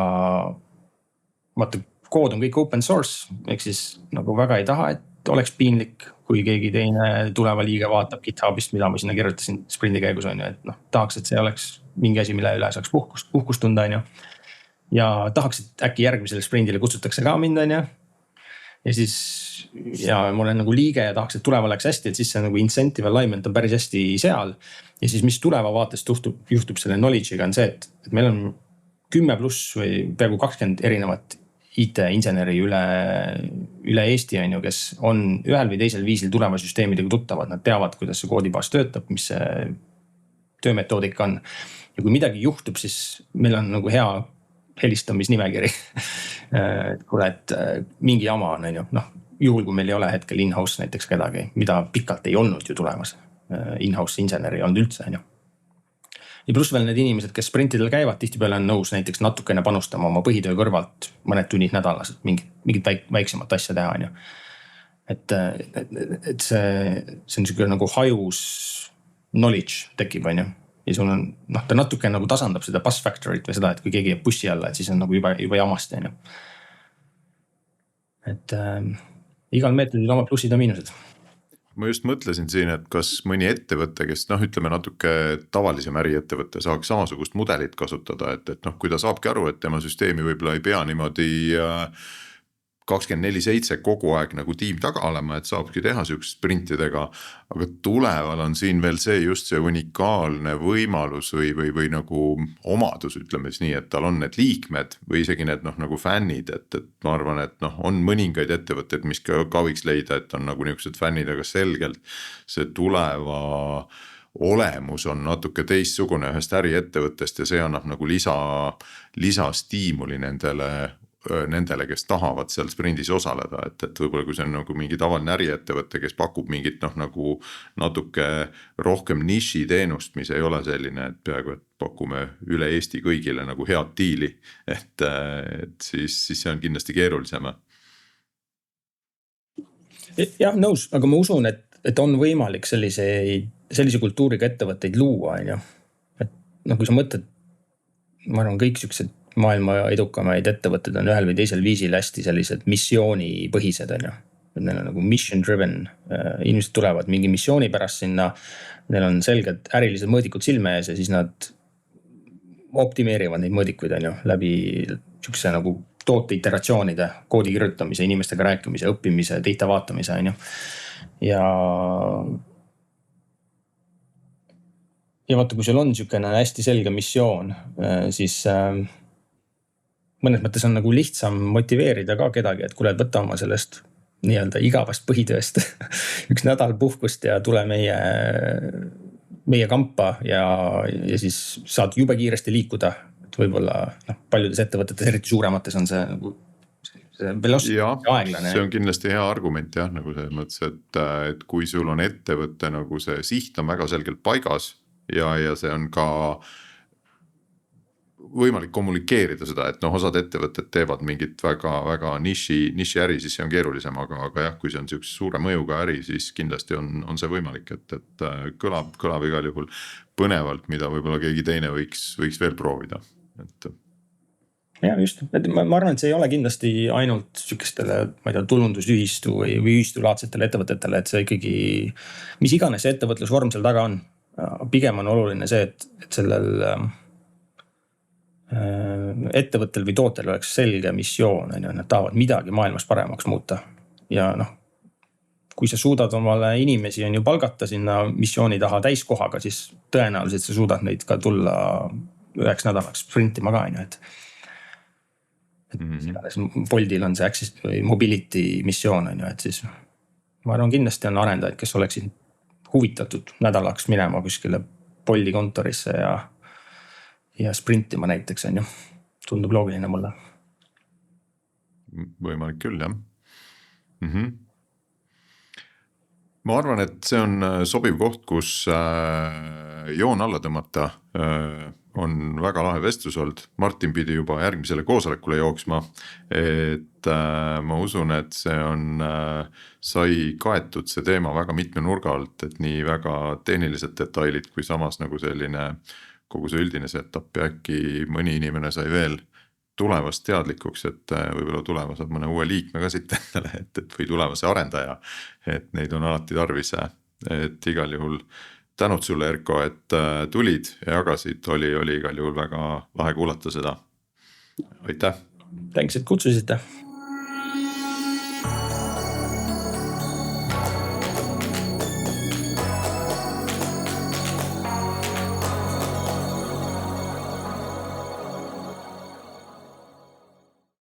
vaata, kood on kõik open source, ehk siis nagu väga ei taha, et oleks piinlik, kui keegi teine tuleva liige vaatab GitHubist, mida ma sinna kirjutasin sprindi käigus on ju, et noh, tahaks, et see oleks mingi asi, mille üle saaks puhkust tunda on ju. Ja tahaks, et äkki järgmisele sprindile kutsutakse ka mind on ju. Ja ma olen nagu liige ja tahaks, et tuleva läks hästi, et siis see nagu incentive alignment on päris hästi seal. Ja siis mis tuleva vaatest juhtub selle knowledge'iga on see, et meil on 10 pluss või peaaegu 20 erinevat IT-inseneri üle Eesti on ju, kes on ühel või teisel viisil tuleva süsteemidega tuttavad. Nad teavad, kuidas see koodibaas töötab, mis see töömetoodika on. Ja kui midagi juhtub, siis meil on nagu hea helistamisnimekiri. Kuule, et mingi jama on ju, noh, juhul kui meil ei ole hetkel in-house näiteks kedagi, mida pikalt ei olnud ju tulemas. In-house inseneri ei olnud üldse on ju. Ja pluss veel need inimesed, kes sprintidel käivad, tihtipeale on nõus näiteks natukene panustama oma põhitöö kõrvalt mõned tunnid nädalas, et mingit väiksemat asja teha on ju. Et see on niisugune nagu hajus knowledge tekib on ju. Ja sul on, noh, ta natuke nagu tasandab seda bus factorit või seda, et kui keegi jääb bussi alla, et siis on nagu juba jamast on ju. Et igal meetodil oma plussid ja miinused. Ma just mõtlesin siin, et kas mõni ettevõte, kes noh, ütleme natuke tavalisem äriettevõte saaks samasugust mudelit kasutada, et noh, kui ta saabki aru, et tema süsteemi võib-olla ei pea niimoodi 24/7 kogu aeg nagu tiim taga olema, et saabki teha siukest sprintidega, aga tuleval on siin veel see just see unikaalne võimalus või nagu omadus, ütleme siis nii, et tal on need liikmed või isegi need noh nagu fännid, et ma arvan, et noh, on mõningaid ettevõtteid, mis ka võiks leida, et on nagu niisugused fännid, aga selgelt see tuleva olemus on natuke teistsugune ühest äriettevõttest ja see annab nagu lisastiimuli nendele, kes tahavad seal sprindis osaleda, et võib-olla kui see on nagu mingi tavaline äriettevõte, kes pakub mingit noh nagu natuke rohkem niši teenust, mis ei ole selline, et peaaegu, et pakume üle Eesti kõigile nagu head diili, et siis see on kindlasti keerulisem. Jah, nõus, aga ma usun, et on võimalik sellise kultuuriga ettevõtteid luua, on ju. Et noh, kui sa mõtled, ma arvan, kõik siuksed maailma edukamaid ettevõtted on ühel või teisel viisil hästi sellised missioonipõhised on ju. Neil on nagu mission driven, inimesed tulevad mingi missiooni pärast sinna, neil on selged ärilised mõõdikud silme ees ja siis nad optimeerivad neid mõõdikuid on ju läbi siukse nagu toote iteratsioonide, koodi kirjutamise, inimestega rääkimise, õppimise, data vaatamise on ju. Ja vaata, kui sul on siukene hästi selge missioon, siis mõnes mõttes on nagu lihtsam motiveerida ka kedagi, et kuule, võta oma sellest nii-öelda igavast põhitööst üks nädal puhkust ja tule meie kampa ja siis saad jube kiiresti liikuda. Et võib-olla paljudes ettevõtetes, eriti suuremates on see nagu aeglane. See on kindlasti hea argument jah, nagu selles mõttes, et kui sul on ettevõtte nagu see siht on väga selgelt paigas ja see on ka võimalik kommunikeerida seda, et noh, osad ettevõtted teevad mingit väga niši äri, siis see on keerulisem, aga jah, kui see on siukse suure mõjuga äri, siis kindlasti on see võimalik, et kõlab igal juhul põnevalt, mida võib-olla keegi teine võiks veel proovida. Ja just, ma arvan, et see ei ole kindlasti ainult sükestele, ma ei tea, tulundusühistu või ühistulaadsetele ettevõtetele, et see ikkagi, mis iganes see ettevõtlusvorm seal taga on, pigem on oluline see, et sellel ettevõttel või tootel oleks selge missioon, nad tahavad midagi maailmas paremaks muuta. Ja noh, kui sa suudad omale inimesi on ju palgata sinna missiooni taha täiskohaga, siis tõenäoliselt sa suudad neid ka tulla 9 nädalaks sprintima ka, et Boltil on see access või mobility missioon, et siis ma arvan, kindlasti on arendajaid, kes oleksid huvitatud nädalaks minema kuskile Bolti kontorisse ja sprintima näiteks on ju. Tundub loogiline mulle. Võimalik küll, jah. Ma arvan, et see on sobiv koht, kus joon alla tõmmata. on väga lahe vestlus olnud, Martin pidi juba järgmisele koosolekule jooksma. Et ma usun, et see on, sai kaetud see teema väga mitme nurga alt, et nii väga tehnilised detailid kui samas nagu selline kogu see üldine setup ja äkki mõni inimene sai veel tulevast teadlikuks, et võib-olla tulema saab mõne uue liikme ka siit endale, et või tulevase arendaja, et neid on alati tarvis, et igal juhul tänud sulle, Erko, et tulid ja jagasid, oli igal juhul väga lahe kuulata seda. Aitäh! Thanks, et kutsusite.